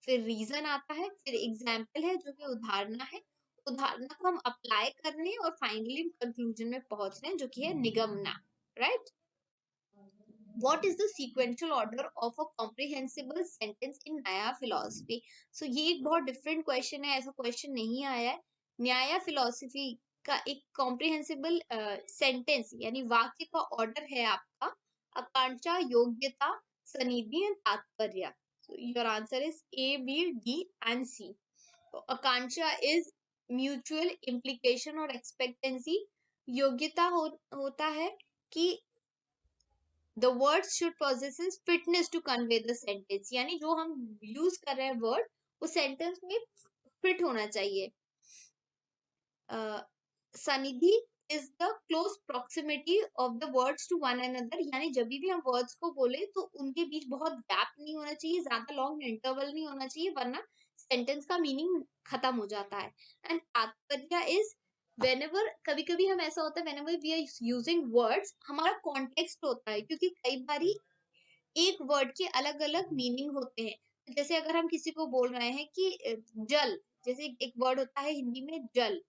फिर रीजन आता है, फिर एग्जाम्पल है जो कि उदाहरणा है, उदाहरणा को हम अप्लाई कर रहे हैं और फाइनली कंक्लूजन में पहुंच रहे हैं जो कि है निगमना, right? What is the sequential order of a comprehensible sentence in Nyaya philosophy? So ये एक बहुत different question है, ऐसा question नहीं आया है. न्याया philosophy का एक comprehensible sentence यानी वाक्य का order है आपका आकांक्षा, योग्यता, सनिधि and तात्पर्य. So your answer is A, B, D and C. So Akanksha is mutual implication और expectancy. योग्यता होता है कि the words should possesses fitness to convey the sentence, यानी जो हम यूज कर रहे हैं वर्ड वो सेंटेंस में फिट होना चाहिए. सनिधि is the close proximity of the words to one another, यानी जब भी हम वर्ड्स को बोले तो उनके बीच बहुत गैप नहीं होना चाहिए, ज्यादा लॉन्ग इंटरवल नहीं होना चाहिए, वरना सेंटेंस का मीनिंग खत्म हो जाता है. एंड तात्पर्य इज whenever, कभी कभी हम ऐसा होता है whenever we are using words, हमारा कॉन्टेक्स्ट होता है, क्योंकि कई बारी एक वर्ड के अलग अलग मीनिंग होते हैं. जैसे अगर हम किसी को बोल रहे हैं कि जल, जैसे एक वर्ड होता है हिंदी में जल,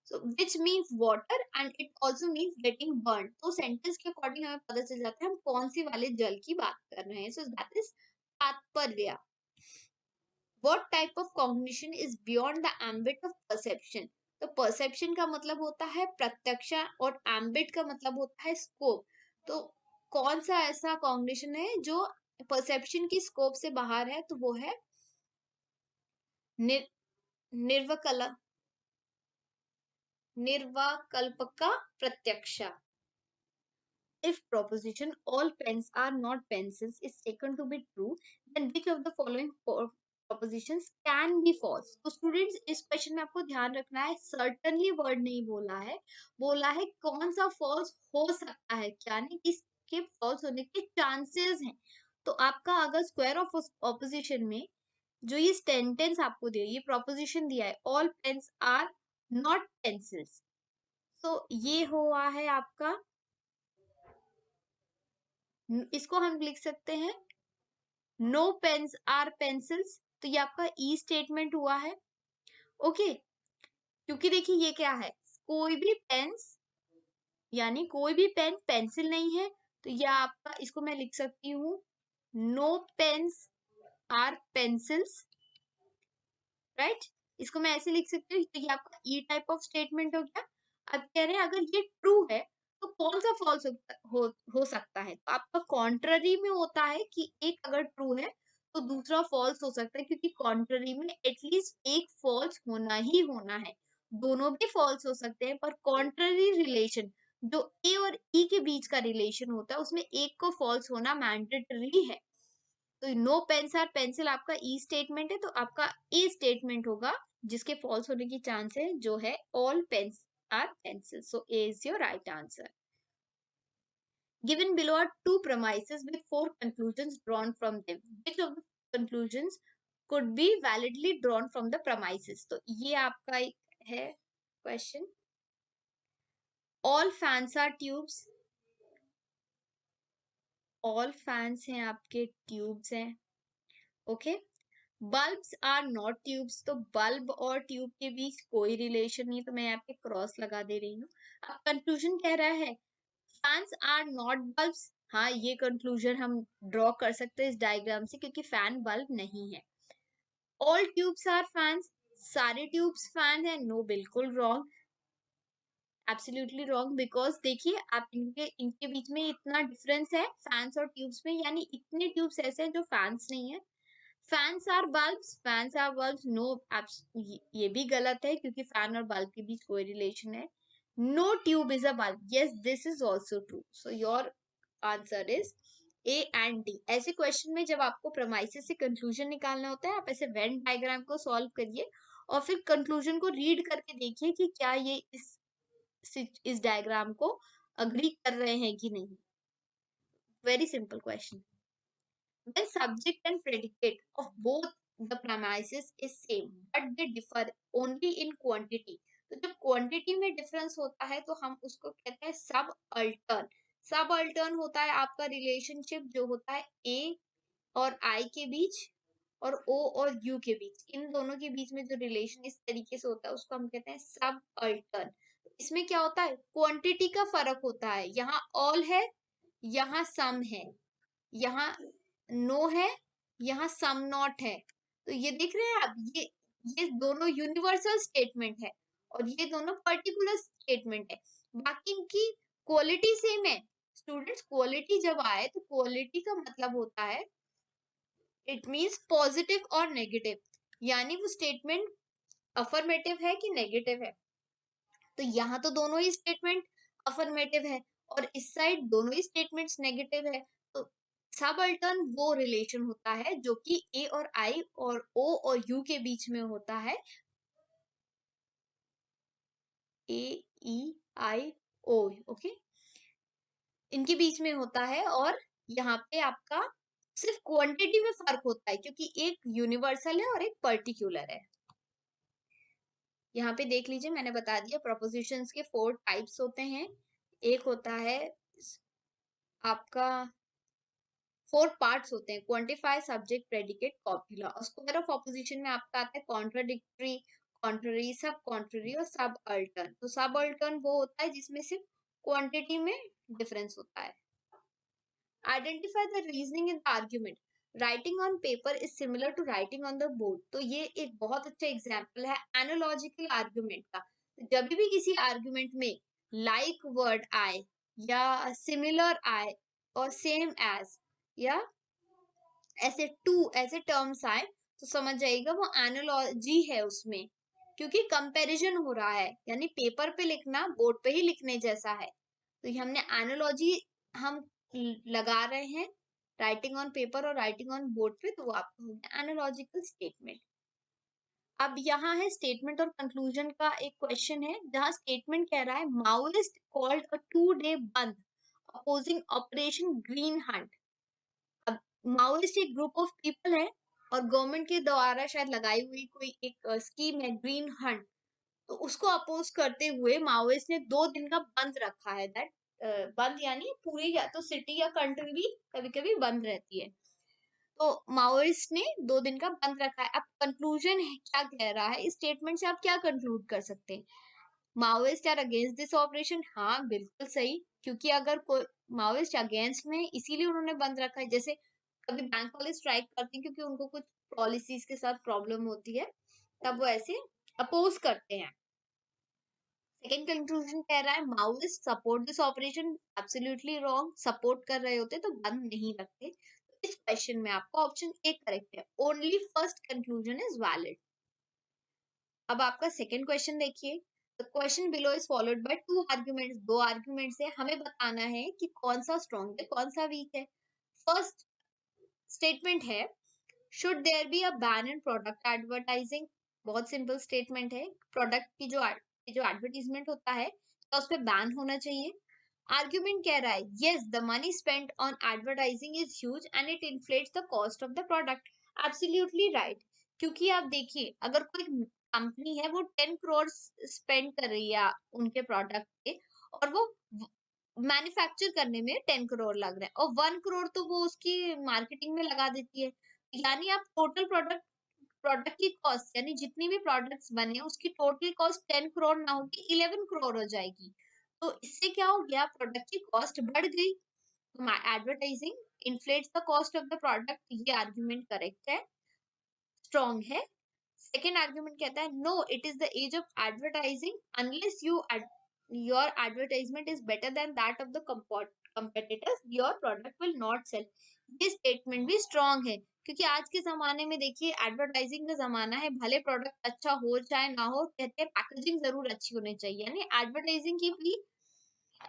so which means water and it also means getting burned, तो सेंटेंस के अकॉर्डिंग हमें पता चल जाता है हम कौन सी वाले जल की बात कर रहे हैं. सो दैट इज तात्पर्य. What type of cognition is beyond the ambit of perception? तो perception का मतलब होता है प्रत्यक्ष और ambit का मतलब होता है scope. तो कौन सा ऐसा cognition है जो perception की scope से बाहर है? तो वो है निर्वाकल्पक प्रत्यक्ष. If proposition all pens are not pencils is taken to be true, then which of the following propositions can be false? तो स्टूडेंट्स इस क्वेश्चन में आपको ध्यान रखना है, certainly वर्ड नहीं बोला है, बोला है कौन सा false हो सकता है, यानी इसके false होने के चांसेस हैं. तो आपका अगर स्क्वायर ऑफ ऑपोजिशन में जो ये सेंटेंस आपको दिया, ये प्रोपोजिशन दिया है all pens are not pencils, तो ये हुआ है आपका, इसको हम लिख सकते हैं नो पेन्स आर पेंसिल्स, तो ये आपका ई स्टेटमेंट हुआ है. ओके, क्योंकि देखिए ये क्या है, कोई भी पेन्स यानी कोई भी पेन पेंसिल नहीं है, तो ये आपका, इसको मैं लिख सकती हूँ no pens are pencils, right. इसको मैं ऐसे लिख सकती हूँ, तो ये आपका ई टाइप ऑफ स्टेटमेंट हो गया. अब कह रहे हैं अगर ये ट्रू है तो कौन सा फॉल्स हो सकता है, तो आपका कॉन्ट्ररी में होता है कि एक अगर ट्रू है तो दूसरा फॉल्स हो सकता है, क्योंकि कॉन्ट्ररी में एटलीस्ट एक फॉल्स होना ही होना है. दोनों भी फॉल्स हो सकते हैं, पर कॉन्ट्ररी रिलेशन जो ए और ई के बीच का रिलेशन होता है उसमें एक को फॉल्स होना मैंडेटरी है. तो नो पेन्स आर पेंसिल आपका ई स्टेटमेंट है, तो आपका ए स्टेटमेंट होगा जिसके फॉल्स होने की चांस है, जो है all pens are pencil. So A is your right answer. Given below are two premises with four conclusions drawn from them. Which of the conclusions could be validly drawn from the premises? तो ये आपका एक है question. All fans are tubes. All fans हैं आपके tubes हैं. Okay. Bulbs are not tubes, तो bulb और ट्यूब के बीच कोई रिलेशन नहीं, तो मैं यहाँ पे क्रॉस लगा दे रही हूँ. अब कंक्लूजन कह रहा है फैंस आर नॉट बल्ब्स. हाँ, ये कंक्लूजन हम ड्रॉ कर सकते हैं इस डायग्राम से, क्योंकि फैन बल्ब नहीं है. ऑल ट्यूब्स आर फैंस, सारे ट्यूब्स फैन है. नो, बिल्कुल रॉन्ग, एब्सोल्युटली रॉन्ग. बिकॉज देखिए आप इनके बीच में इतना डिफरेंस है फैंस और ट्यूब्स में, यानी इतने ट्यूब्स ऐसे हैं जो फैंस नहीं है. Fans are bulbs, fans are bulbs, no, ये भी गलत है क्योंकि फैन और बल्ब के बीच कोई रिलेशन है. No tube is a bulb, yes this is also true. So your answer is A and D. ऐसे क्वेश्चन में जब आपको प्रेमाइसिस से कंक्लूजन निकालना होता है, आप ऐसे वेन डायग्राम को सॉल्व करिए और फिर कंक्लूजन को रीड करके देखिए कि क्या ये इस डायग्राम को अग्री कर रहे हैं कि नहीं. Very simple question. When subject and predicate of both the premises is same but they differ only in quantity. तो जब क्वांटिटी में डिफरेंस होता है तो हम उसको कहते हैं सब अल्टर्न. सब अल्टर्न होता है आपका रिलेशनशिप जो होता है ए और आई के बीच और ओ और यू के बीच. इन दोनों के बीच में जो रिलेशन इस तरीके से होता है उसको हम कहते हैं सब अल्टर्न. इसमें क्या होता है, क्वांटिटी का फर्क होता है। यहाँ ऑल है, यहाँ सम है, यहाँ नो है, यहाँ सम नॉट है। तो ये देख रहे हैं आप, ये दोनों यूनिवर्सल स्टेटमेंट है और ये दोनों पर्टिकुलर स्टेटमेंट है। बाकी इनकी क्वालिटी सेम है। स्टूडेंट्स, क्वालिटी जब आए तो क्वालिटी का मतलब होता है, इट मीन्स पॉजिटिव और नेगेटिव, यानी वो स्टेटमेंट अफर्मेटिव है कि नेगेटिव है। तो यहाँ तो दोनों ही स्टेटमेंट अफर्मेटिव है और इस साइड दोनों ही स्टेटमेंट्स नेगेटिव है। तो सबअल्टर्न वो रिलेशन होता है जो कि ए और आई और ओ और यू के बीच में होता है। ए ई आई ओ, ओके, इनके बीच में होता है। और यहाँ पे आपका सिर्फ क्वांटिटी में फर्क होता है क्योंकि एक यूनिवर्सल है और एक पर्टिकुलर है। यहाँ पे देख लीजिए, मैंने बता दिया प्रपोजिशंस के 4 टाइप्स होते हैं। एक होता है आपका 4 पार्ट्स होते हैं, क्वांटिफाई, सब्जेक्ट, प्रेडिकेट, कॉपुला। और स्क्वायर ऑफ ऑपोजिशन में आपका आता है कॉन्ट्राडिक्टरी, कॉन्ट्ररी, सब कॉन्ट्ररी और सब अल्टर्न। तो सब अल्टर्न वो होता है जिसमें सिर्फ क्वांटिटी में डिफरेंस होता है। Identify the reasoning in the argument, writing on paper is similar to writing on the board. तो ये एक बहुत अच्छा एग्जाम्पल है एनालॉजिकल आर्ग्यूमेंट का। जब भी किसी आर्ग्यूमेंट में लाइक वर्ड आए या सिमिलर आए और सेम एज या ऐसे टू ऐसे टर्म्स आए तो समझ जाइएगा वो एनालॉजी है उसमें, क्योंकि कंपैरिजन हो रहा है, यानी पेपर पे लिखना बोर्ड पे ही लिखने जैसा है। तो ये हमने एनालॉजी हम लगा रहे हैं राइटिंग ऑन पेपर और राइटिंग ऑन बोर्ड पे, तो वो आपका हो गया एनालॉजिकल स्टेटमेंट। अब यहाँ है स्टेटमेंट और कंक्लूजन का एक क्वेश्चन है, जहां स्टेटमेंट कह रहा है माओइस्ट कॉल्ड अ 2-day बंद अपोजिंग ऑपरेशन ग्रीन हंट। अब माओइस्ट एक ग्रुप ऑफ पीपल है और गवर्नमेंट के द्वारा शायद लगाई हुई कोई एक स्कीम है ग्रीन हंट, तो उसको अपोज करते हुए माओइस्ट ने 2 दिन का बंद रखा है। दैट बंद यानी पूरी या तो सिटी या कंट्री भी कभी कभी बंद रहती है। तो माओइस्ट ने 2 दिन का बंद रखा है। अब कंक्लूजन है क्या कह रहा है, इस स्टेटमेंट से आप क्या कंक्लूड कर सकते हैं, Maoist are against this operation. हाँ बिल्कुल सही, क्योंकि अगर कोई माओइस्ट अगेंस्ट में इसीलिए उन्होंने बंद रखा है। जैसे कभी बैंक वाले स्ट्राइक करते हैं क्योंकि उनको कुछ पॉलिसीज के साथ प्रॉब्लम होती है, तब वो ऐसे अपोज करते हैं। सेकेंड कंक्लूजन कह रहा है Maoist support this operation, absolutely wrong, support कर रहे होते तो बंद नहीं रखते। इस क्वेश्चन में आपका ऑप्शन ए करेक्ट है, only first conclusion is valid. अब आपका सेकंड क्वेश्चन देखिए, the question below is followed by 2 arguments. 2 arguments है, हमें बताना है कि कौन सा स्ट्रॉन्ग है कौन सा वीक है। फर्स्ट स्टेटमेंट है should there be a ban in product advertising. बहुत सिंपल स्टेटमेंट है, प्रोडक्ट की जो एडवर्टीजमेंट होता है तो उस पर बैन होना चाहिए। आर्ग्यूमेंट कह रहा है yes the money spent on advertising is huge and it inflates the cost of the product. Absolutely right, क्योंकि आप देखिए अगर कोई कंपनी है वो 10 करोड़ स्पेंड कर रही है उनके प्रोडक्ट पे और वो मैन्युफैक्चर करने में 10 करोड़ लग रहा है और 1 करोड़ तो वो उसकी मार्केटिंग में लगा देती है, यानी आप टोटल प्रोडक्ट प्रोडक्ट की कॉस्ट यानी जितनी भी प्रोडक्ट्स बने उसकी टोटल कॉस्ट 10 करोड़ ना होगी 11 करोड़ हो जाएगी। तो इससे क्या हो गया, प्रोडक्ट की कॉस्ट बढ़ गई। Advertising inflates the cost of the product, ये आर्ग्यूमेंट करेक्ट है, स्ट्रॉन्ग है। सेकेंड आर्ग्यूमेंट कहता है no it is the age of advertising unless your advertisement is better than that of the competitors your product will not sell. ये statement भी strong है क्योंकि आज के जमाने में देखिए एडवर्टाइजिंग का जमाना है, भले प्रोडक्ट अच्छा हो चाहे ना हो, कहते हैं पैकेजिंग जरूर अच्छी होनी चाहिए, यानी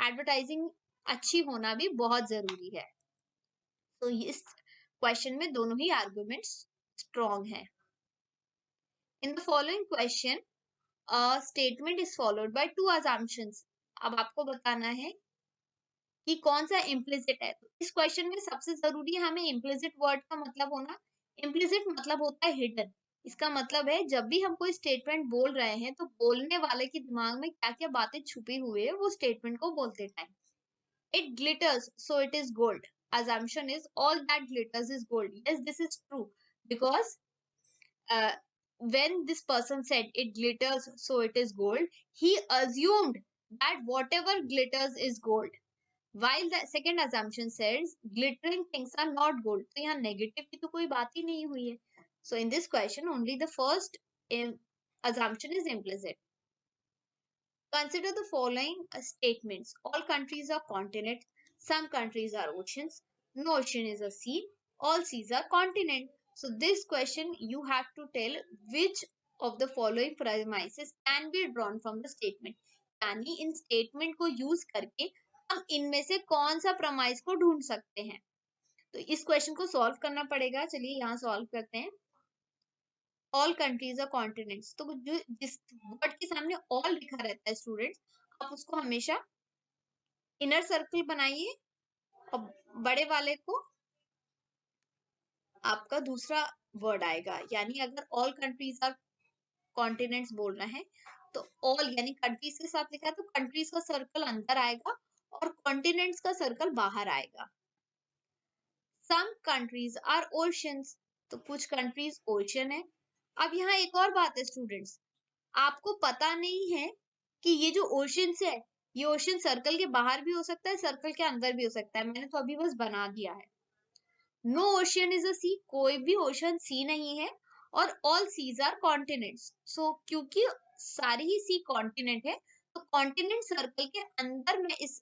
एडवर्टाइजिंग अच्छी होना भी बहुत जरूरी है। तो इस क्वेश्चन में दोनों ही आर्गुमेंट्स स्ट्रॉन्ग है। In the following question a statement is followed by 2 assumptions। अब आपको बताना है कि कौन सा implicit है। तो इस क्वेश्चन में सबसे जरूरी है हमें implicit वर्ड का मतलब होना। implicit मतलब होता है हिडन। इसका मतलब है जब भी हम कोई स्टेटमेंट बोल रहे हैं तो बोलने वाले के दिमाग में क्या क्या बातें छुपी हुई है वो स्टेटमेंट को बोलते time. It glitters so it is gold, assumption is all that glitters is gold। yes, this is true because when this person said it glitters so it is gold, he assumed that whatever glitters is gold, while the second assumption says glittering things are not gold. तो यहाँ negative की तो कोई बात ही नहीं हुई है. So in this question only the first assumption is implicit. Consider the following statements. All countries are continents. Some countries are oceans. No ocean is a sea. All seas are continent. So this question you have to tell which of the following premises can be drawn from the statement. यानी इन statement को use करके हम इनमें से कौन सा premise को ढूंढ सकते हैं. तो इस question को solve करना पड़ेगा. चलिए यहाँ solve करते हैं. ऑल कंट्रीज और कॉन्टिनेंट्स, तो जो जिस वर्ड के सामने ऑल लिखा रहता है स्टूडेंट्स, आप उसको हमेशा इनर सर्कल बनाइए और बड़े वाले को आपका दूसरा वर्ड आएगा. यानी अगर ऑल कंट्रीज और कॉन्टिनेंट्स बोलना है तो ऑल यानी कंट्रीज के साथ लिखा है तो कंट्रीज का सर्कल अंदर आएगा और कॉन्टिनेंट्स का सर्कल बाहर आएगा. सम कंट्रीज आर ओशंस, तो कुछ कंट्रीज ओशन है. अब यहाँ एक और बात है स्टूडेंट्स, आपको पता नहीं है कि ये जो ओशन है ये ओशन सर्कल के बाहर भी हो सकता है, सर्कल के अंदर भी हो सकता है. मैंने तो अभी बस बना दिया है. नो ओशन इज अ सी, कोई भी ओशन सी नहीं है. और ऑल सीज आर कॉन्टिनेंट्स. सो क्योंकि सारे ही सी कॉन्टिनेंट है तो कॉन्टिनेंट सर्कल के अंदर मैं इस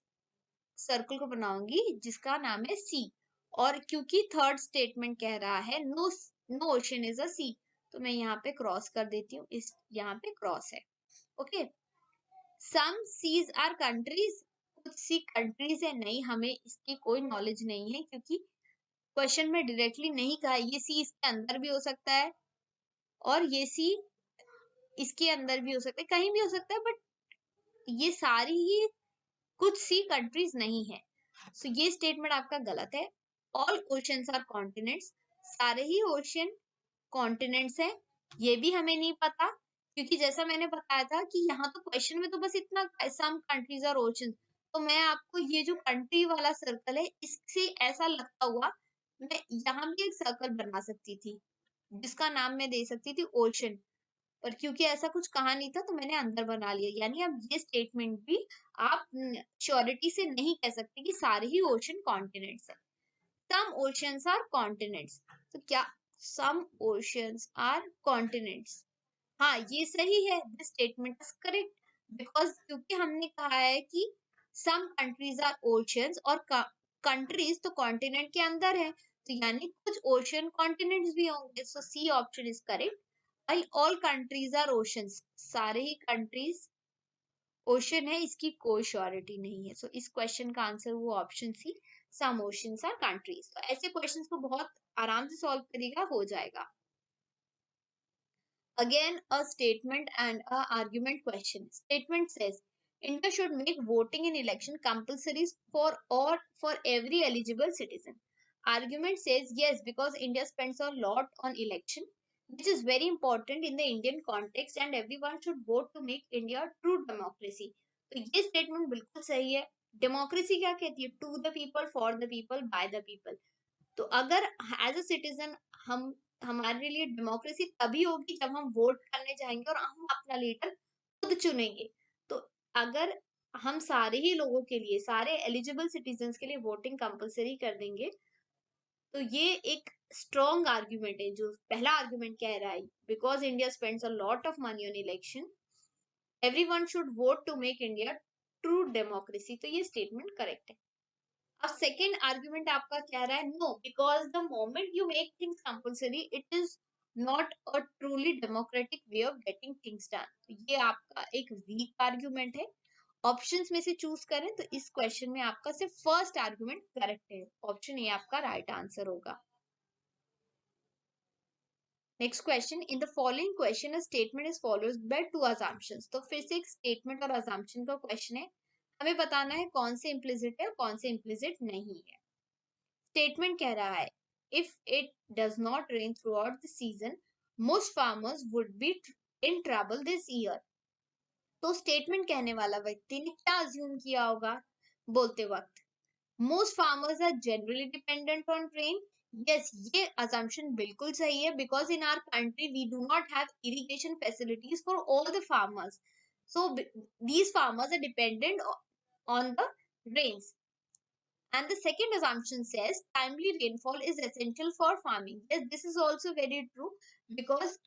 सर्कल को बनाऊंगी जिसका नाम है सी. और क्योंकि थर्ड स्टेटमेंट कह रहा है no no ocean is a sea, तो मैं यहाँ पे क्रॉस कर देती हूँ. इस यहाँ पे क्रॉस है. Okay. Some seas are countries, कुछ सी कंट्रीज है. नहीं, हमें इसकी कोई नॉलेज नहीं है क्योंकि क्वेश्चन में डायरेक्टली नहीं कहा. ये सी इसके अंदर भी हो सकता है और ये सी इसके अंदर भी हो सकता है, कहीं भी हो सकता है, बट ये सारी ही कुछ सी कंट्रीज नहीं है. सो ये स्टेटमेंट आपका गलत है. ऑल ओशंस आर कॉन्टिनेंट्स, सारे ही ओशन कॉन्टिनेंट्स है. ये भी हमें नहीं पता क्योंकि जैसा मैंने बताया था कि यहाँ तो क्वेश्चन में तो बस इतना सम कंट्रीज और ओशन, तो मैं आपको ये जो कंट्री वाला सर्कल है इससे ऐसा लगता हुआ मैं यहाँ भी एक सर्कल बना सकती थी जिसका नाम मैं दे सकती थी ओशन, पर क्योंकि ऐसा कुछ कहा नहीं था तो मैंने अंदर बना लिया. यानी अब ये स्टेटमेंट भी आप श्योरिटी से नहीं कह सकते कि सारे ही ओशन कॉन्टिनेंट्स है. सम ओशंस आर कॉन्टिनेंट्स, तो क्या सम ओशंस आर कॉन्टिनेंट्स? हाँ, ये सही है. This statement is correct because क्योंकि हमने कहा है कि सम कंट्रीज आर ओशंस और कंट्रीज तो कॉन्टिनेंट के अंदर है, तो यानी कुछ ओशन कॉन्टिनेंट्स भी होंगे. So C option is correct. All countries are oceans, सारे ही कंट्रीज ओशन है, इसकी कोई श्योरिटी नहीं है. सो इस क्वेश्चन का आंसर वो option C, some oceans are countries. तो ऐसे क्वेश्चंस को बहुत आराम से सॉल्व करेगा, हो जाएगा. Again, a statement and a argument question. Statement says India should make voting in election compulsory for every eligible citizen. Argument says yes, because India spends a lot on election, which is very important in the Indian context, and everyone should vote to make India true democracy. तो ये statement बिल्कुल सही है. Democracy क्या कहती है? To the people, for the people, by the people. तो अगर एज अ सिटीजन हम हमारे लिए डेमोक्रेसी तभी होगी जब हम वोट करने जाएंगे और हम अपना लीडर खुद चुनेंगे. तो अगर हम सारे ही लोगों के लिए, सारे एलिजिबल सिटीजन्स के लिए वोटिंग कंपलसरी कर देंगे तो ये एक स्ट्रॉन्ग आर्ग्यूमेंट है. जो पहला आर्ग्यूमेंट कह रहा है because India spends a lot of money on election, everyone should vote to make India true democracy, तो ये स्टेटमेंट करेक्ट है. अब सेकेंड आर्ग्यूमेंट आपका कह रहा है no, because the moment you make things compulsory it is not a truly democratic way of getting things done. तो ये आपका एक वीक आर्ग्यूमेंट है. ऑप्शंस में से चूज करें तो इस क्वेश्चन में आपका सिर्फ फर्स्ट आर्ग्यूमेंट करेक्ट है. ऑप्शन ए आपका राइट आंसर होगा. Next question. In the following question a statement is followed by two assumptions. तो फिर से एक स्टेटमेंट और assumption का क्वेश्चन है. हमें बताना है कौन से इम्प्लिसिट है और कौन से इम्प्लिसिट नहीं है. स्टेटमेंट कह रहा है if it does not rain through out the season most farmers would be in trouble this year. तो स्टेटमेंट कहने वाला व्यक्ति ने क्या अज्यूम किया होगा बोलते वक्त? Most farmers are generally dependent on rain. Yes, ये assumption बिल्कुल सही है because in our country we do not have irrigation facilities for all the farmers. So these farmers are dependent on the rains. And the second assumption says timely rainfall is essential for farming. Yes, this is also very true, because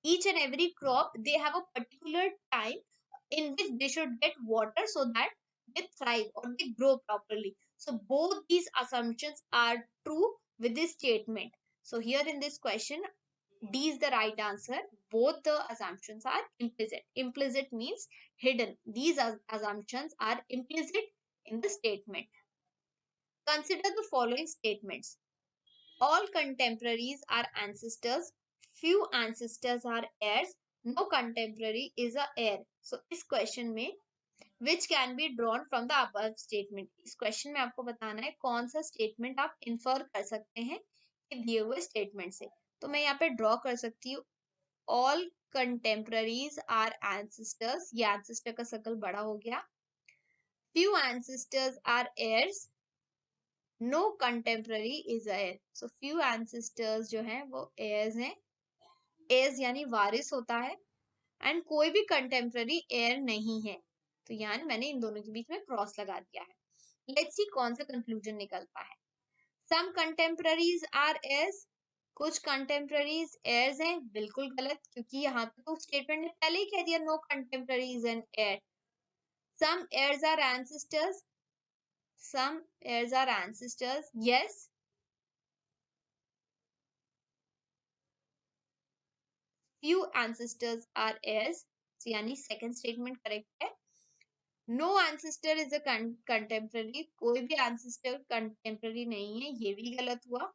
each and every crop, they have a particular time in which they should get water so that they thrive or they grow properly. So both these assumptions are true with this statement. So here in this question, D is the right answer. Both the assumptions are implicit. Implicit means hidden. These assumptions are implicit in the statement. Consider the following statements. All contemporaries are ancestors. Few ancestors are heirs. No contemporary is a heir. So इस question में which can be drawn from the above statement. इस question में आपको बताना है कौन सा statement आप इन्फर कर सकते हैं कि दिए हुए स्टेटमेंट से. तो मैं यहाँ पे ड्रॉ कर सकती हूँ all contemporaries are ancestors. ये ancestor का सर्कल बड़ा हो गया. Few ancestors are heirs. No contemporary is heir. So few ancestors जो हैं वो heirs हैं. heirs यानी वारिस होता है, एंड कोई भी कंटेम्प्ररी हेयर नहीं है. तो यानी मैंने इन दोनों के बीच में क्रॉस लगा दिया है. लेट्स सी कौन सा कंक्लूजन निकलता है. सम कंटेम्प्ररीज आर heirs. कुछ कंटेम्प्ररीज heirs हैं. बिल्कुल गलत, क्योंकि यहाँ पे तो स्टेटमेंट ने पहले ही कह दिया no contemporaries and heir. Some heirs are ancestors. Some heirs are ancestors. Yes. Few ancestors are heirs. So यानी second statement correct है. No ancestor is a contemporary. कोई भी ancestor contemporary नहीं है, ये भी गलत हुआ.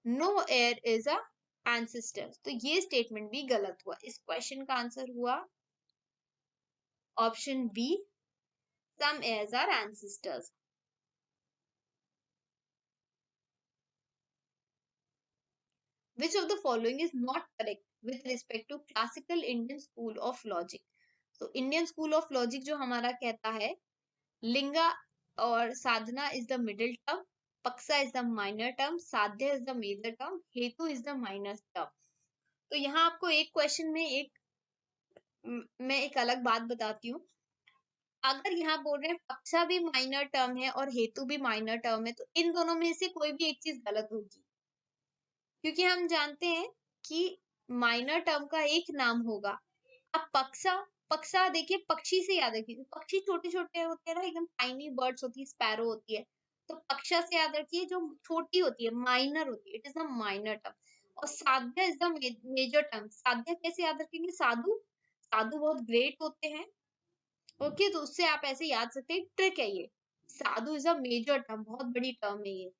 No heir is a ancestor. तो ये statement भी गलत हुआ. इस question का आंसर हुआ option B. Some heirs are ancestors. Which of the following is not correct with respect to classical Indian school of logic? So Indian school of logic जो हमारा कहता है लिंगा और साधना is the middle term, पक्सा is the minor term, साध्य is the major term, हेतु is the minor term. तो यहाँ आपको एक क्वेश्चन में मैं एक अलग बात बताती हूँ. अगर यहाँ बोल रहे हैं पक्षा भी माइनर टर्म है और हेतु भी माइनर टर्म है, तो इन दोनों में से कोई भी एक चीज गलत होगी, क्योंकि हम जानते हैं कि माइनर टर्म का एक नाम होगा. अब पक्षा, पक्षा देखिए पक्षी से याद रखिए. पक्षी छोटे छोटे होते हैं ना, एकदम टाइनी बर्ड्स होती है, स्पैरो होती है. तो पक्षा से याद रखिए जो छोटी होती है, माइनर होती है, it is a minor term. और साध्य इज द मेजर टर्म. साध्य कैसे याद रखेंगे? साधु, साधु बहुत ग्रेट होते हैं. ओके, तो उससे आप ऐसे याद सकते हैं. ट्रिक है ये. साधु इज अ मेजर टर्म, बहुत बड़ी टर्म है ये.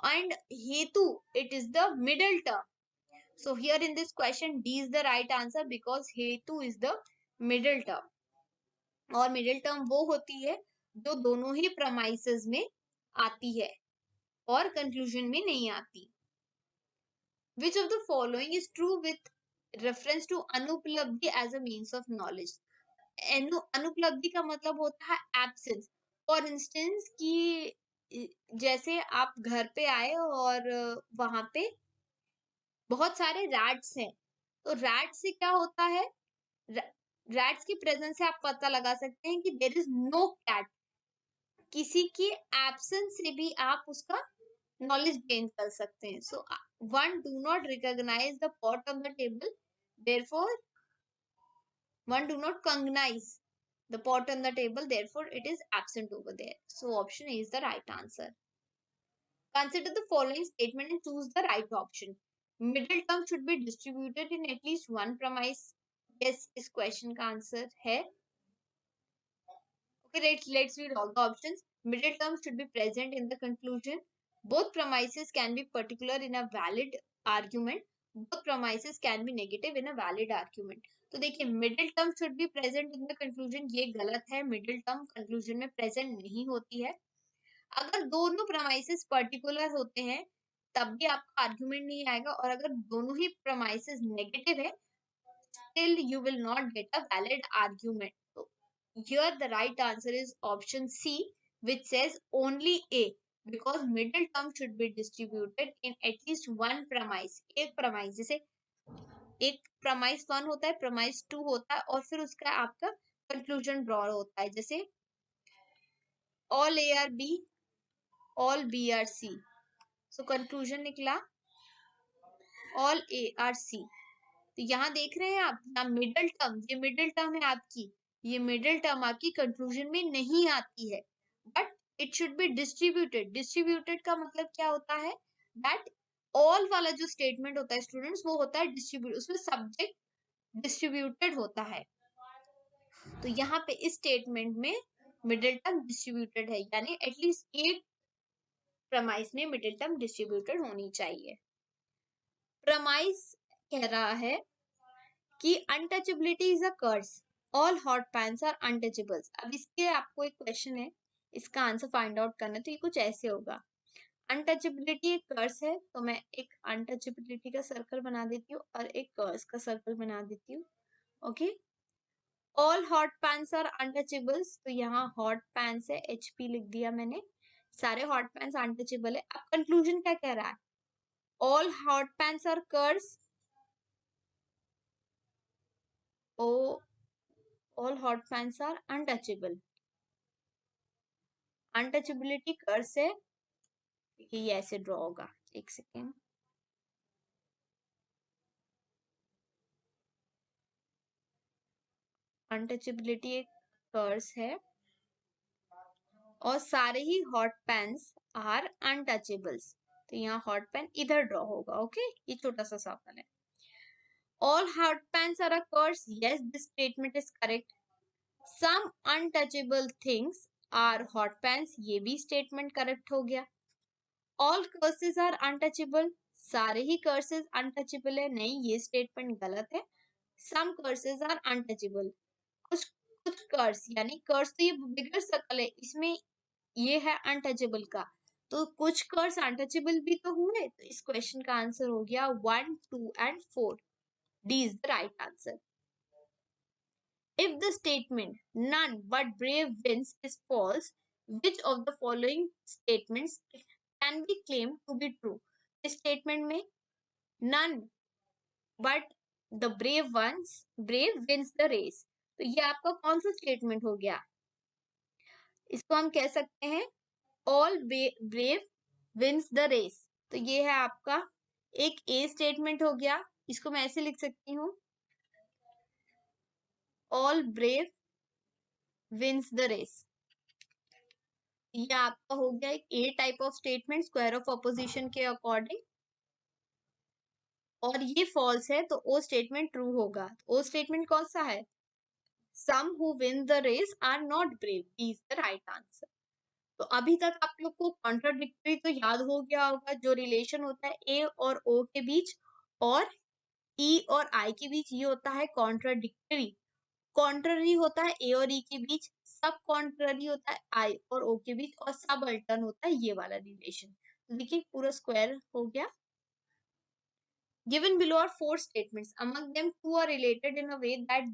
एंड हेतु, it is the middle term. So here in this question, D is the right answer because hetu is the middle term. और middle term वो होती है जो दोनों ही premises में आती है और conclusion में नहीं आती. Which of the following is true with reference to अनुपलब्धि as a means of knowledge? अनुपलब्धि का मतलब होता है absence. For instance कि जैसे आप घर पे आए और वहां पे बहुत सारे रैट्स हैं, तो रैट से क्या होता है? रैट्स की प्रेजेंस से आप पता लगा सकते हैं कि देयर इज नो कैट. किसी की एब्सेंस से भी आप उसका नॉलेज गेन कर सकते हैं. So one do not recognise the pot on the table, therefore one do not cognize the pot on the table, therefore it is absent over there. So option A is the right answer. Consider the following statement and choose the right option. Middle term should be distributed in at least one premise. Yes, इस question का answer है. Okay, let's read all the options. Middle term should be present in the conclusion. Both premises can be particular in a valid argument. Both premises can be negative in a valid argument. तो देखिए middle term should be present in the conclusion, ये गलत है. middle term conclusion में present नहीं होती है. अगर दोनों premises particular होते हैं तब भी आपका argument नहीं आएगा, और अगर दोनों ही premises negative है, still you will not get a valid argument. So here the right answer is option C, which says only A, because middle term should be distributed in at least one premise. एक premise, जैसे एक premise 1 होता है, premise 2 होता है, और फिर उसका आपका कंक्लूजन ड्रॉ होता है, जैसे all A are B, all B are C, so conclusion निकला ऑल ए आर सी। तो यहाँ देख रहे हैं आप, ना मिडिल टर्म, ये मिडिल टर्म है आपकी, ये मिडिल टर्म आपकी कंक्लूजन में नहीं आती है, but it should be distributed. Distributed का मतलब क्या होता है, दैट ऑल वाला जो स्टेटमेंट होता है स्टूडेंट्स, वो होता है डिस्ट्रीब्यूट, उसमें सब्जेक्ट डिस्ट्रीब्यूटेड होता है। तो यहाँ पे इस स्टेटमेंट में मिडिल टर्म डिस्ट्रीब्यूटेड है, यानी एटलीस्ट एक प्रमाइस में मिडिल टर्म डिस्ट्रीब्यूटेड होनी चाहिए। प्रमाइस कह रहा है कि untouchability is a curse, all hot pans are untouchables. अब इसके आपको एक क्वेश्चन है, इसका आंसर फाइंड आउट करना है, तो ये कुछ ऐसे होगा, अनटचेबिलिटी एक कर्स है, तो मैं एक अनटचेबिलिटी का सर्कल बना देती हूँ और एक कर्स का सर्कल बना देती हूँ। Okay, all hot pans are untouchables, तो यहाँ हॉट पैंस है, HP लिख दिया मैंने, सारे हॉट पैंस अनटचेबल है। अब कंक्लूजन क्या कह रहा है, all hot pans are curse, all hot pans are untouchable. Untouchability curse है, ये ऐसे ड्रॉ होगा, एक सेकेंड, अनटचेबिलिटी एक कर्स है और सारे ही हॉट पेन्स आर अनटचेबल्स, तो यहाँ हॉट पेन इधर ड्रॉ होगा। ओके, ये छोटा सा सर्कल है। All hot pens are a curse, yes this statement is correct. Some untouchable things are hot pens, ये भी स्टेटमेंट करेक्ट हो गया। ऑल कर्सेस आर अनटचेबल, सारे ही कर्सेस अनटचेबल है, नहीं ये स्टेटमेंट गलत है। सम कर्सेस आर अनटचेबल, कुछ कुछ कर्स, यानी कर्स तो ये बिगर सर्कल है, इसमें ये है अनटचेबल का, तो कुछ कर्स अनटचेबल भी तो हुए, तो इस क्वेश्चन का आंसर हो गया 1, 2 and 4, D is the right answer. If the statement none but brave wins is false, which of the following statements can be claimed to be true? इस स्टेटमेंट में none but the brave wins the race, तो ये आपका कौन सा statement हो गया, इसको हम कह सकते हैं all brave wins the race, तो ये है आपका एक ए स्टेटमेंट हो गया। इसको मैं ऐसे लिख सकती हूँ, all brave wins the race, ये आपका हो गया एक A type of statement square of opposition के अकॉर्डिंग, और ये फॉल्स है, तो ओ स्टेटमेंट ट्रू होगा। ओ स्टेटमेंट कौन सा है, some who win the race are not brave, is the right answer. तो अभी तक आप लोग को कॉन्ट्राडिक्टरी तो याद हो गया होगा, जो रिलेशन होता है ए और ओ के बीच और ई और आई के बीच, ये होता है कॉन्ट्राडिक्टरी। कॉन्ट्ररी होता है ए और ई के बीच, सब कॉन्ट्ररी होता है आई और ओ के बीच, और सब अल्टर्न होता है ये वाला रिलेशन। तो देखिए पूरा स्क्वायर हो गया। Given below are four statements. Among them, two are related in a way that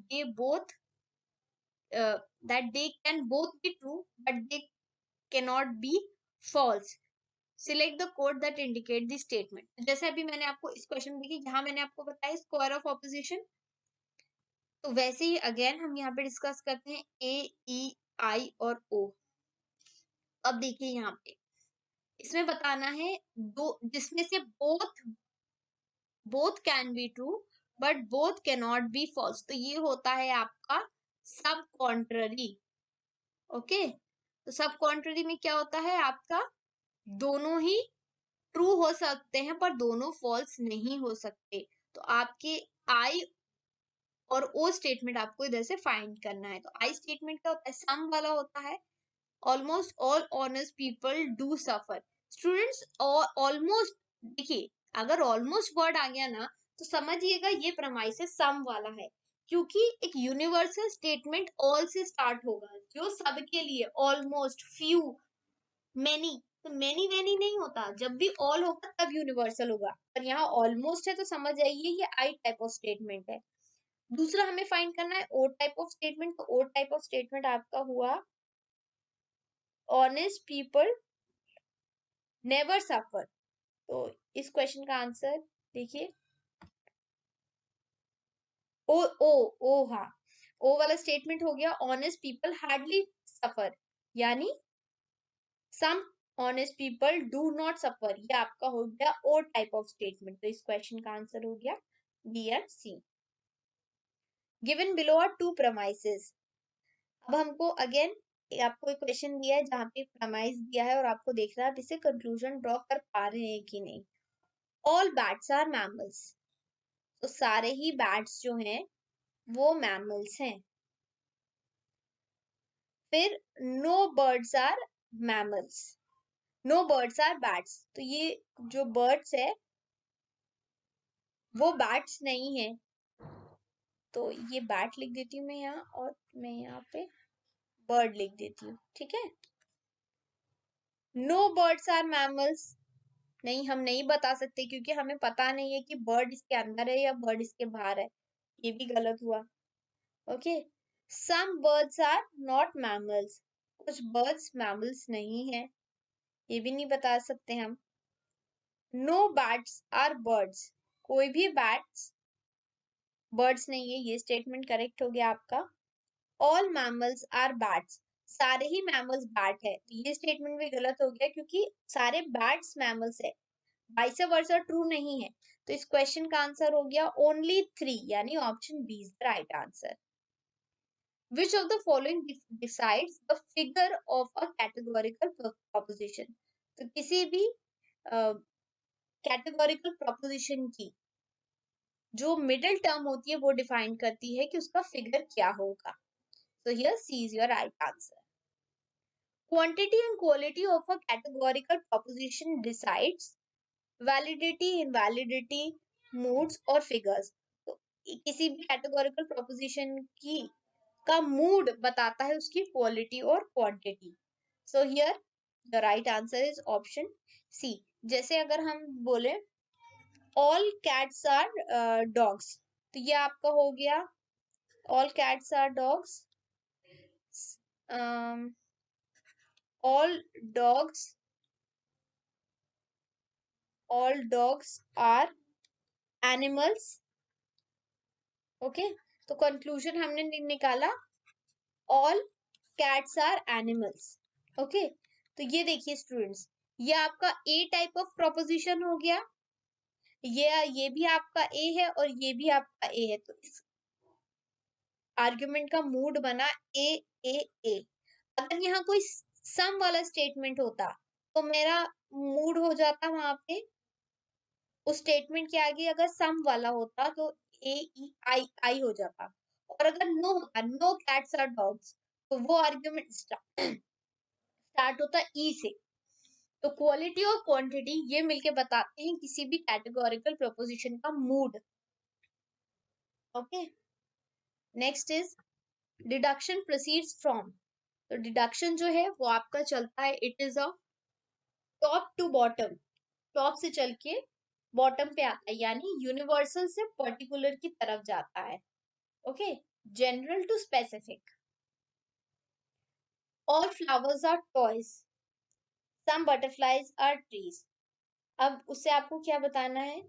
they can both be true, but they cannot be false. Select the code that indicate the statement. जैसे अभी मैंने आपको इस question में देखिए, यहाँ मैंने आपको बताया स्क्वायर ऑफ ऑपोजिशन, तो वैसे ही अगेन हम यहाँ पे डिस्कस करते हैं ए, ई, आई और ओ। अब देखिए यहाँ पे इसमें बताना है दो, जिसमें से both can be true but both can not be false, तो ये होता है आपका सब कॉन्ट्ररी। ओके, तो सब कॉन्ट्ररी में क्या होता है आपका, दोनों ही ट्रू हो सकते हैं पर दोनों फॉल्स नहीं हो सकते। तो आपके आई और ओ स्टेटमेंट आपको इधर से फाइंड करना है। तो आई स्टेटमेंट क्या होता है, सम वाला होता है, almost all honest people do suffer. Students almost, देखिए अगर ऑलमोस्ट वर्ड आ गया ना, तो समझिएगा ये प्रमाइस है सम वाला है, क्योंकि एक यूनिवर्सल स्टेटमेंट ऑल से स्टार्ट होगा, जो सबके लिए, ऑलमोस्ट, फ्यू, मेनी, तो मेनी वेनी नहीं होता, जब भी ऑल होगा तब यूनिवर्सल होगा, पर यहाँ ऑलमोस्ट है तो समझ जाइए ये आई टाइप ऑफ स्टेटमेंट है। दूसरा हमें फाइंड करना है ओ टाइप ऑफ स्टेटमेंट, तो ओ टाइप ऑफ स्टेटमेंट आपका हुआ ऑनेस्ट पीपल नेवर सफर। तो इस क्वेश्चन का आंसर देखिए ओ ओ ओ, हाँ, ओ वाला स्टेटमेंट हो गया ऑनेस्ट पीपल हार्डली सफर, यानी some honest people do not suffer, ये आपका हो गया ओ टाइप ऑफ स्टेटमेंट। तो इस क्वेश्चन का आंसर हो गया B and C. Given below are two premises. अब हमको अगेन आपको एक क्वेश्चन दिया है जहां पे प्रमाइस दिया है और आपको देखना है आप इसे कंक्लूजन ड्रॉ कर पा रहे हैं कि नहीं। ऑल बैट्स आर मैमल्स, तो सारे ही बैट्स जो हैं वो मैमल्स हैं। फिर no birds are mammals, no birds are bats, तो ये जो बर्ड्स है वो बैट्स नहीं है, तो ये बैट लिख देती हूँ मैं यहाँ और मैं यहाँ पे बर्ड लिख देती हूँ, ठीक है। नो बर्ड्स आर मैमल्स, नहीं हम नहीं बता सकते क्योंकि हमें पता नहीं है कि बर्ड इसके अंदर है या बर्ड इसके बाहर है, ये भी गलत हुआ। Okay, some birds are not mammals, कुछ बर्ड्स मैमल्स नहीं है, ये भी नहीं बता सकते हम। नो बैट्स आर बर्ड्स, कोई भी बैट्स बर्ड्स नहीं है, ये स्टेटमेंट करेक्ट हो गया आपका। ऑल मैमल्स आर बैट्स, सारे ही मैमल्स बैट है, तो ये स्टेटमेंट भी गलत हो गया क्योंकि सारे बैट्स मैमल्स है, वाइस वर्सा ट्रू नहीं है। तो इस क्वेश्चन का आंसर हो गया ओनली 3, यानी option B is the right answer. Which of the following decides the figure of a categorical proposition, तो किसी भी कैटेगोरिकल प्रोपोजिशन की जो मिडिल टर्म होती है वो डिफाइन करती है कि उसका फिगर क्या होगा। So here C is your right answer. Quantity and quality of a categorical proposition decides validity, invalidity, moods और figures. तो किसी भी categorical proposition की का mood बताता है उसकी quality और quantity. So here the right answer is option C. जैसे अगर हम बोले all cats are dogs, तो ये आपका हो गया all cats are dogs. All dogs all dogs are animals. Okay, तो कंक्लूजन हमने निकाला all cats are animals. Okay, तो ये देखिए स्टूडेंट्स, ये आपका ए टाइप ऑफ प्रोपोजिशन हो गया, ये भी आपका ए है और ये भी आपका ए है, तो इस आर्ग्यूमेंट का मूड बना ए ए ए। अगर यहाँ कोई सम वाला स्टेटमेंट होता तो मेरा मूड हो जाता वहां पे उस स्टेटमेंट के आगे, अगर सम वाला होता तो ए ई आई आई हो जाता, और अगर नो होता नो कैट्स आर डॉग्स तो वो आर्ग्यूमेंट स्टार्ट होता ई से। तो क्वालिटी और क्वांटिटी ये मिलके बताते हैं किसी भी कैटेगोरिकल प्रोपोजिशन का mood. Okay, next is deduction proceeds from, तो डिडक्शन जो है वो आपका चलता है, it is a top to bottom, top से चल के बॉटम पे आता है, यानी यूनिवर्सल से पर्टिकुलर की तरफ जाता है। Okay, general to specific. All flowers are toys, some butterflies are trees. अब उससे आपको क्या बताना है,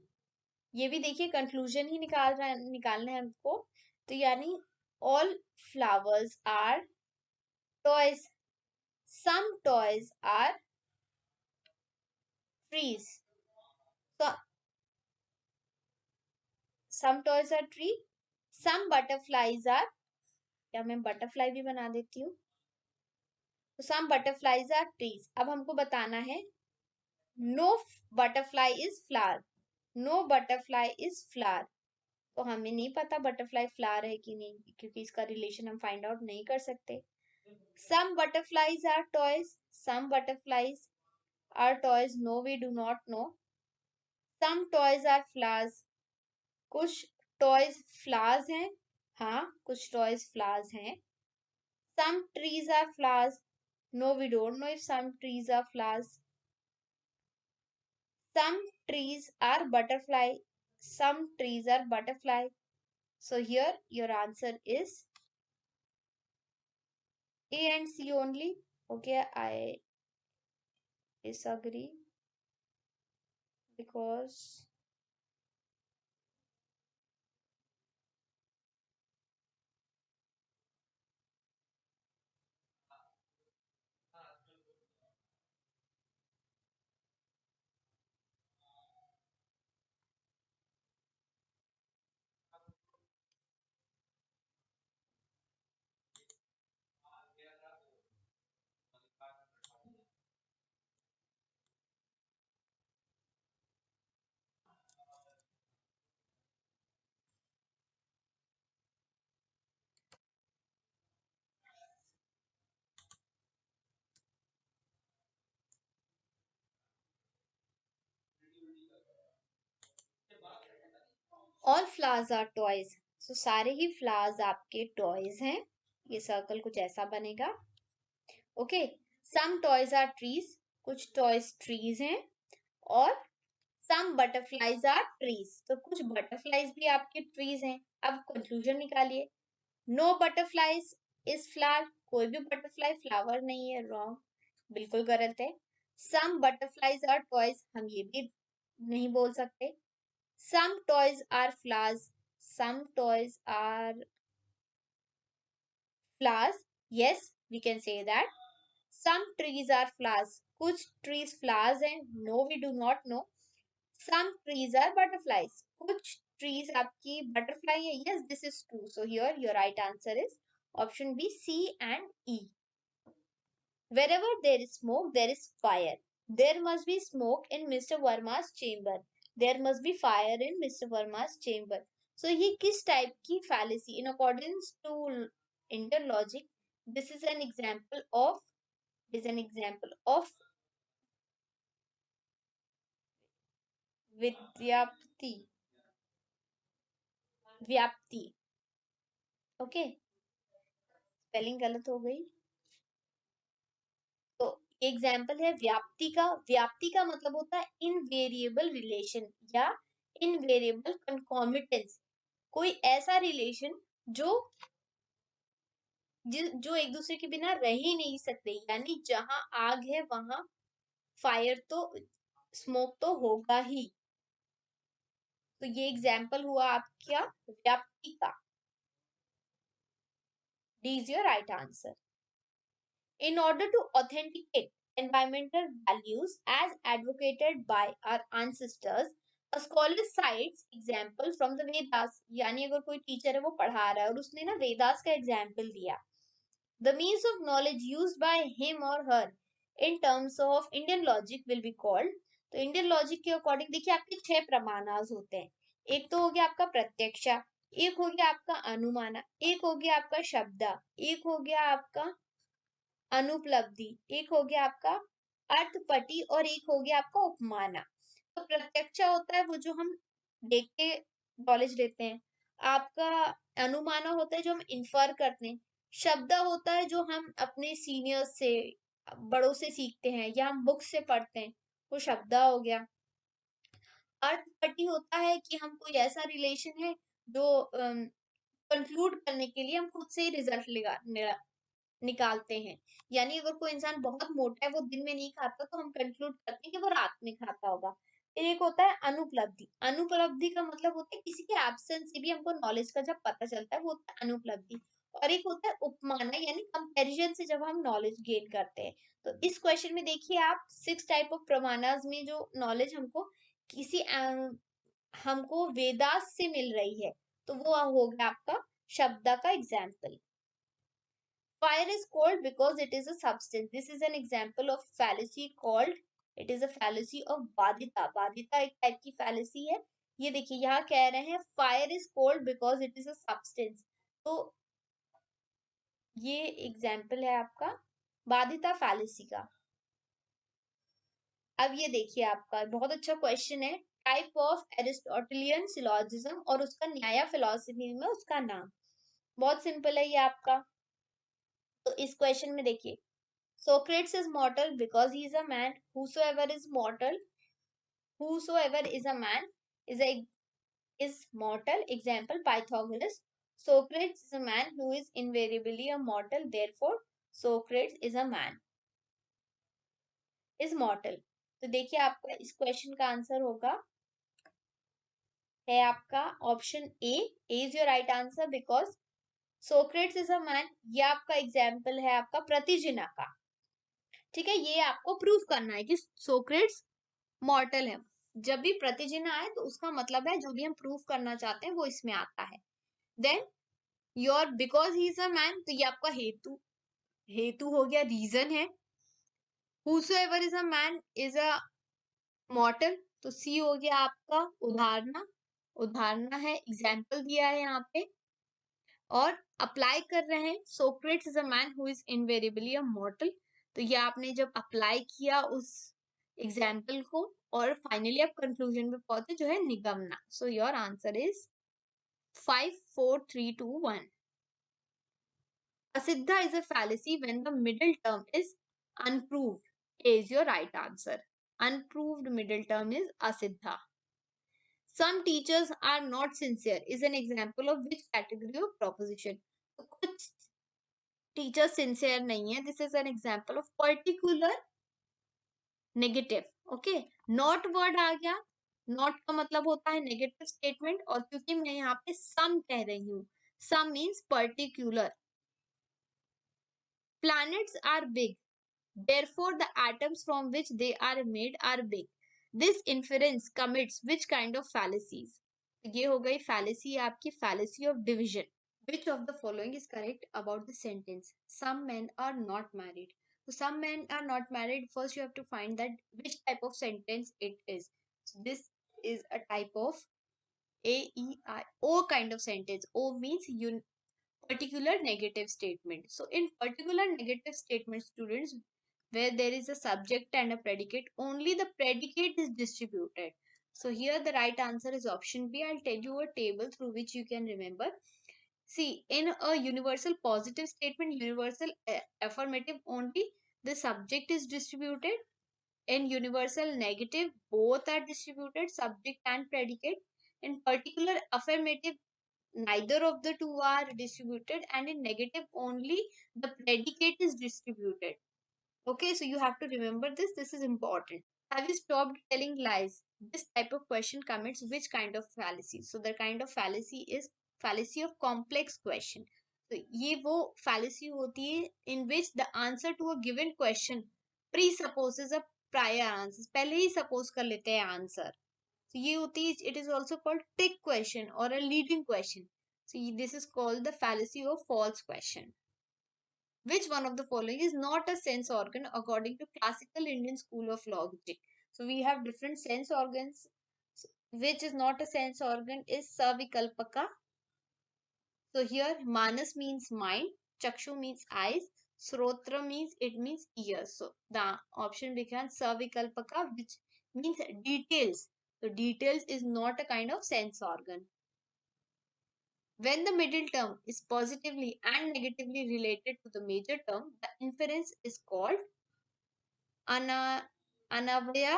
ये भी देखिए कंक्लूजन ही निकालना है हमको, तो यानी all flowers are toys, some toys are trees, some toys are tree, some butterflies are, या मैं बटरफ्लाई भी बना देती हूँ, तो सम बटरफ्लाईज आर ट्रीज। अब हमको बताना है no butterfly is flower, no butterfly is flower, तो हमें नहीं पता बटरफ्लाई फ्लावर है कि नहीं क्योंकि इसका रिलेशन हम फाइंड आउट नहीं कर सकते। Some butterflies are toys, some butterflies are toys, no we do not know. Some toys are flowers, कुछ टॉयज फ्लावर्स हैं, हाँ कुछ टॉयज फ्लावर्स हैं। Some trees are flowers. No, we don't know if some trees are flowers. Some trees are butterfly. Some trees are butterfly. So here your answer is A and C only. Okay, I disagree because all flowers are toys, so सारे ही flowers आपके toys हैं। ये circle कुछ ऐसा बनेगा। Okay, some toys are trees, कुछ toys trees हैं। और सम बटरफ्लाईज आर ट्रीज, तो कुछ बटरफ्लाईज भी आपके ट्रीज हैं। अब कंक्लूजन निकालिए। नो बटरफ्लाईज इज फ्लावर, कोई भी बटरफ्लाई फ्लावर नहीं है, रॉन्ग, बिल्कुल गलत है। सम बटरफ्लाईज आर टॉयज, हम ये भी नहीं बोल सकते। Some toys are flowers, some toys are flowers, yes, we can say that. Some trees are flowers, कुछ trees flowers हैं, no, we do not know. Some trees are butterflies, कुछ trees आपकी butterfly है, yes, this is true. So here your right answer is option B, C and E. Wherever there is smoke, there is fire. There must be smoke in Mr. Verma's chamber. There must be fire in Mr. Verma's chamber. So ये किस type की fallacy? In accordance to Indian logic, this is an example of विद्याप्ति, व्याप्ति। Okay, spelling गलत हो गई। तो example है व्याप्ति का। व्याप्ति का मतलब होता है इनवेरिएबल रिलेशन या इनवेरिएबल कंकॉमिटेंस, कोई ऐसा रिलेशन जो जो एक दूसरे के बिना रह ही नहीं सकते, यानी जहां आग है वहां फायर तो स्मोक तो होगा ही। तो ये एग्जाम्पल हुआ आपका व्याप्ति का। D is your right answer. In order to authenticate environmental values as advocated by our ancestors, a scholar cites example from the Vedas. यानी अगर कोई टीचर है वो पढ़ा रहा है और उसने ना वेदास का एग्जाम्पल दिया, the means of knowledge used by him or her in terms of Indian logic will be called. तो इंडियन लॉजिक के अकॉर्डिंग देखिए आपके 6 प्रमाणास होते हैं। एक तो हो गया आपका प्रत्यक्षा, एक हो गया आपका अनुमाना, एक हो गया आपका शब्दा, एक हो गया आपका अनुपलब्धि, एक हो गया आपका अर्थपटी और एक हो गया आपका उपमाना। तो प्रत्यक्ष होता है वो जो हम देख के नॉलेज लेते हैं। आपका अनुमाना होता है जो हम इन्फर करते हैं। शब्द होता है जो हम अपने सीनियर्स से, बड़ों से सीखते हैं या हम बुक से पढ़ते हैं, वो शब्द हो गया। अर्थपटी होता है कि हम कोई ऐसा रिलेशन है जो कंक्लूड करने के लिए हम खुद से ही रिजल्ट निकालते हैं। यानी अगर कोई इंसान बहुत मोटा है, वो दिन में नहीं खाता, तो हम कंक्लूड करते हैं कि वो रात में खाता होगा। फिर एक होता है अनुपलब्धि। अनुपलब्धि का मतलब होता है किसी के एब्सेंस से भी हमको नॉलेज का जब पता चलता है, वो होता है अनुपलब्धि। और एक होता है उपमाना, यानी कंपैरिजन से जब हम नॉलेज गेन करते हैं। तो इस क्वेश्चन में देखिए आप 6 टाइप ऑफ प्रमाणास में जो नॉलेज हमको किसी हमको वेदास से मिल रही है, तो वो हो गया आपका शब्द का example. Fire is cold because it is a substance. This is an example of fallacy called, it is a fallacy of बाधिता। बाधिता एक टाइप की fallacy है। ये देखिए यहाँ कह रहे हैं fire is cold because it is a substance। तो ये एग्जाम्पल है आपका बाधिता fallacy का। अब ये देखिए आपका बहुत अच्छा क्वेश्चन है, टाइप ऑफ एरिस्टोटेलियन सिलोजिज्म और उसका न्याय फिलोसफी में उसका नाम। बहुत सिंपल है ये आपका। तो इस क्वेश्चन में देखिए, Socrates is mortal because he is a man. Whosoever is mortal, whosoever is a man is mortal. Example, Pythagoras. Socrates is a man who is invariably a mortal. Therefore, Socrates is a man, is mortal. तो देखिए आपका इस question का answer होगा है आपका option A. Is your right answer because Socrates is a man. ये आपका एग्जाम्पल है आपका प्रतिजिना का। ठीक है, ये आपको प्रूव करना है कि सोक्रेट्स मॉर्टल है। जब भी प्रतिचिन्ह आए तो उसका मतलब है जो भी हम प्रूव करना चाहते हैं वो इसमें आता है। Then your because he is a man, तो ये आपका हेतु, हेतु हो गया, रीजन है। whosoever is a man is a मॉर्टल, तो सी हो गया आपका उदाहरणा, उदाहरणा है, एग्जाम्पल दिया है यहाँ पे। और अप्लाई कर रहे हैं Socrates is a man who is invariably अ मॉर्टल, तो ये आपने जब अप्लाई किया उस एग्जाम्पल को और फाइनली आप कंक्लूजन पे पहुंचे जो है निगमना। So your answer is 5, 4, 3, 2, 1. Asiddha is a fallacy when the middle term is unproved. A is your right answer. Unproved middle term is asiddha. Some teachers are not sincere is an example of which category of proposition? तो कुछ teacher sincere नहीं है. This is an example of particular negative. Okay, not word आ गया. Not का मतलब होता है नेगेटिव स्टेटमेंट, और क्योंकि मैं यहाँ पे सम कह रही हूँ, some means particular. Planets are big, therefore the atoms from which they are made are big. This inference commits which kind of fallacies? ये हो गई fallacy आपकी, fallacy of division. Which of the following is correct about the sentence? Some men are not married. So some men are not married. First you have to find that which type of sentence it is. So this is a type of A, E, I, O kind of sentence. O means particular negative statement. So in particular negative statement, students, where there is a subject and a predicate, only the predicate is distributed. So here the right answer is option B. I'll tell you a table through which you can remember. See, in a universal positive statement, universal affirmative, only the subject is distributed. In universal negative, both are distributed, subject and predicate. In particular affirmative, neither of the two are distributed, and in negative only the predicate is distributed. Okay, so you have to remember this. This is important. Have you stopped telling lies? This type of question commits which kind of fallacy? So the kind of fallacy is fallacy of complex question. तो ये वो fallacy होती है in which the answer to a given question presupposes a prior answer. पहले ही suppose कर लेते हैं answer. So ये होती है, it is also called trick question or a leading question. So this is called the fallacy of false question. Which one of the following is not a sense organ according to classical Indian school of logic? So we have different sense organs. Which is not a sense organ is Savikalpaka. So here Manas means mind, Chakshu means eyes, Srotra means it means ears. So the option becomes Savikalpaka, which means details. So details is not a kind of sense organ. When the middle term is positively and negatively related to the major term, the inference is called Anavya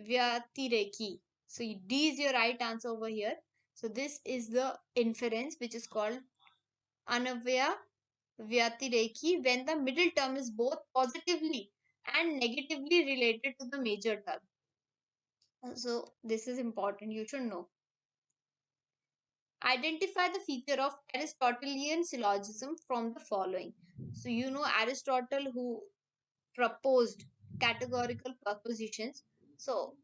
Vyatireki. So D is your right answer over here. So this is the inference which is called Anavya Vyatireki when the middle term is both positively and negatively related to the major term. So this is important. You should know. Identify the feature of Aristotelian syllogism from the following. So you know Aristotle who proposed categorical propositions. So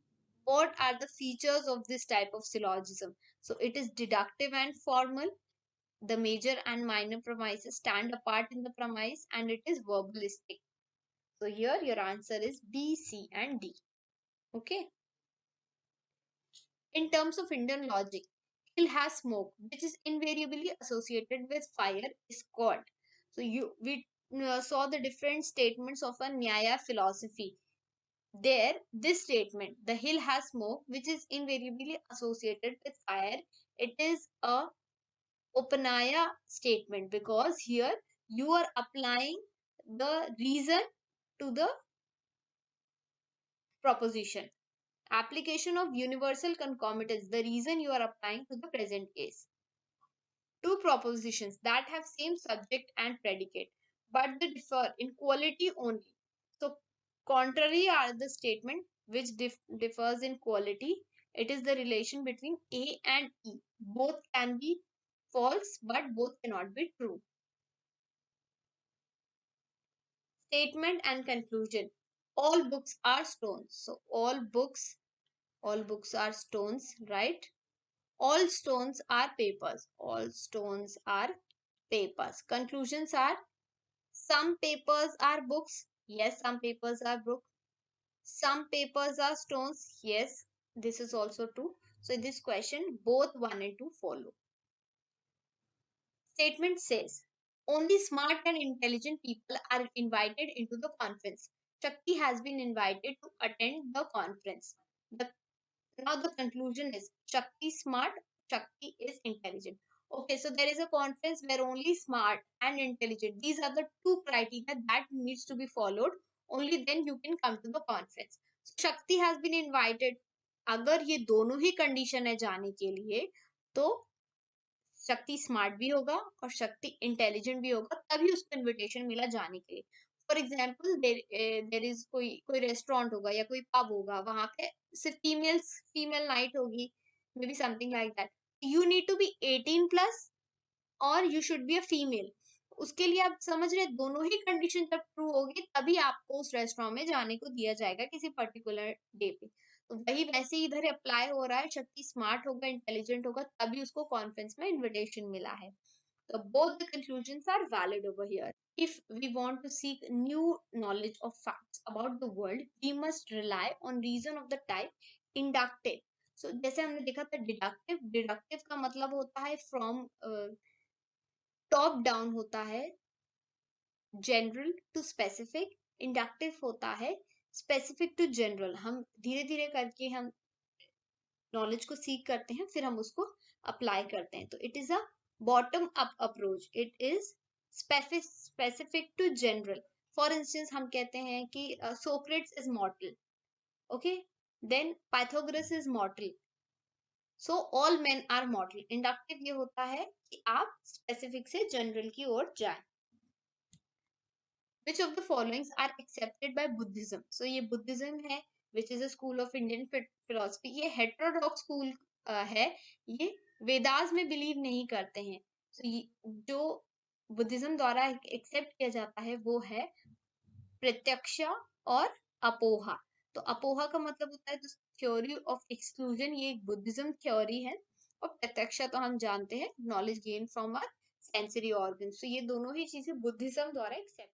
what are the features of this type of syllogism? So it is deductive and formal. The major and minor premises stand apart in the premise, and it is verbalistic. So here your answer is B, C and D. Okay. In terms of Indian logic, hill has smoke, which is invariably associated with fire, is called. So we saw the different statements of a Nyaya philosophy. There, this statement, the hill has smoke, which is invariably associated with fire, it is a Upanaya statement because here you are applying the reason to the proposition. Application of universal concomitance, the reason you are applying to the present case. Two propositions that have same subject and predicate, but they differ in quality only. So, contrary are the statement which differs in quality. It is the relation between A and E. Both can be false, but both cannot be true. Statement and conclusion. All books are stones. So, all books are stones, right? All stones are papers. All stones are papers. Conclusions are some papers are books. Yes, some papers are books. Some papers are stones. Yes, this is also true. So in this question, both 1 and 2 follow. Statement says, only smart and intelligent people are invited into the conference. Shakti has been invited to attend the conference. Now the conclusion is Shakti is smart, Shakti is intelligent. Okay, so there is a conference where only smart and intelligent, these are the two criteria that needs to be followed. Only then you can come to the conference. So Shakti has been invited. अगर ये दोनों ही condition है जाने के लिए, तो शक्ति smart भी होगा और शक्ति इंटेलिजेंट भी होगा, तभी उसको इनविटेशन मिला जाने के लिए. फॉर एग्जाम्पल देर इज कोई रेस्टोरेंट होगा या कोई पब होगा, वहां पे सिर्फ फीमेल नाइट होगी, may be something like that. You need to be 18+ और you should be a female. उसके लिए आप समझ रहे, दोनों ही कंडीशन जब ट्रू होगी तभी आपको उस रेस्टोरेंट में जाने को दिया जाएगा किसी पर्टिकुलर डे पे. तो वही वैसे ही इधर अप्लाई हो रहा है, शक्ति स्मार्ट होगा, इंटेलिजेंट होगा, तभी उसको कॉन्फ्रेंस में इनविटेशन मिला है. तो both the conclusions are valid over here. If we want to seek new knowledge of facts about the world, we must rely on reason of the type inductive. So जैसे हमने देखा था deductive का मतलब होता है फ्रॉम टॉप डाउन होता है, जनरल टू स्पेसिफिक. इंडक्टिव होता है स्पेसिफिक टू जनरल. हम धीरे धीरे करके हम नॉलेज को सीख करते हैं, फिर हम उसको अप्लाई करते हैं. तो it is a bottom up approach. It is specific to general. For instance हम कहते हैं कि Socrates is mortal. Okay, then Pythagoras is mortal, so all men are mortal. Inductive ये होता है कि आप स्पेसिफिक से जनरल की ओर जाएं. Which of the followings are accepted by Buddhism? So ये बुद्धिज्म है, which is a school of Indian philosophy. ये heterodox school है. ये वेदास में बिलीव नहीं करते हैं. So ये जो बुद्धिज्म द्वारा एक्सेप्ट किया जाता है वो है प्रत्यक्ष और अपोहा. तो अपोहा का मतलब होता है थ्योरी ऑफ एक्सक्लूजन. ये एक बुद्धिज्म थ्योरी है. और प्रत्यक्ष तो हम जानते हैं, knowledge gain from our sensory organ. तो ये दोनों ही चीजें बुद्धिज्म द्वारा एक्सेप्ट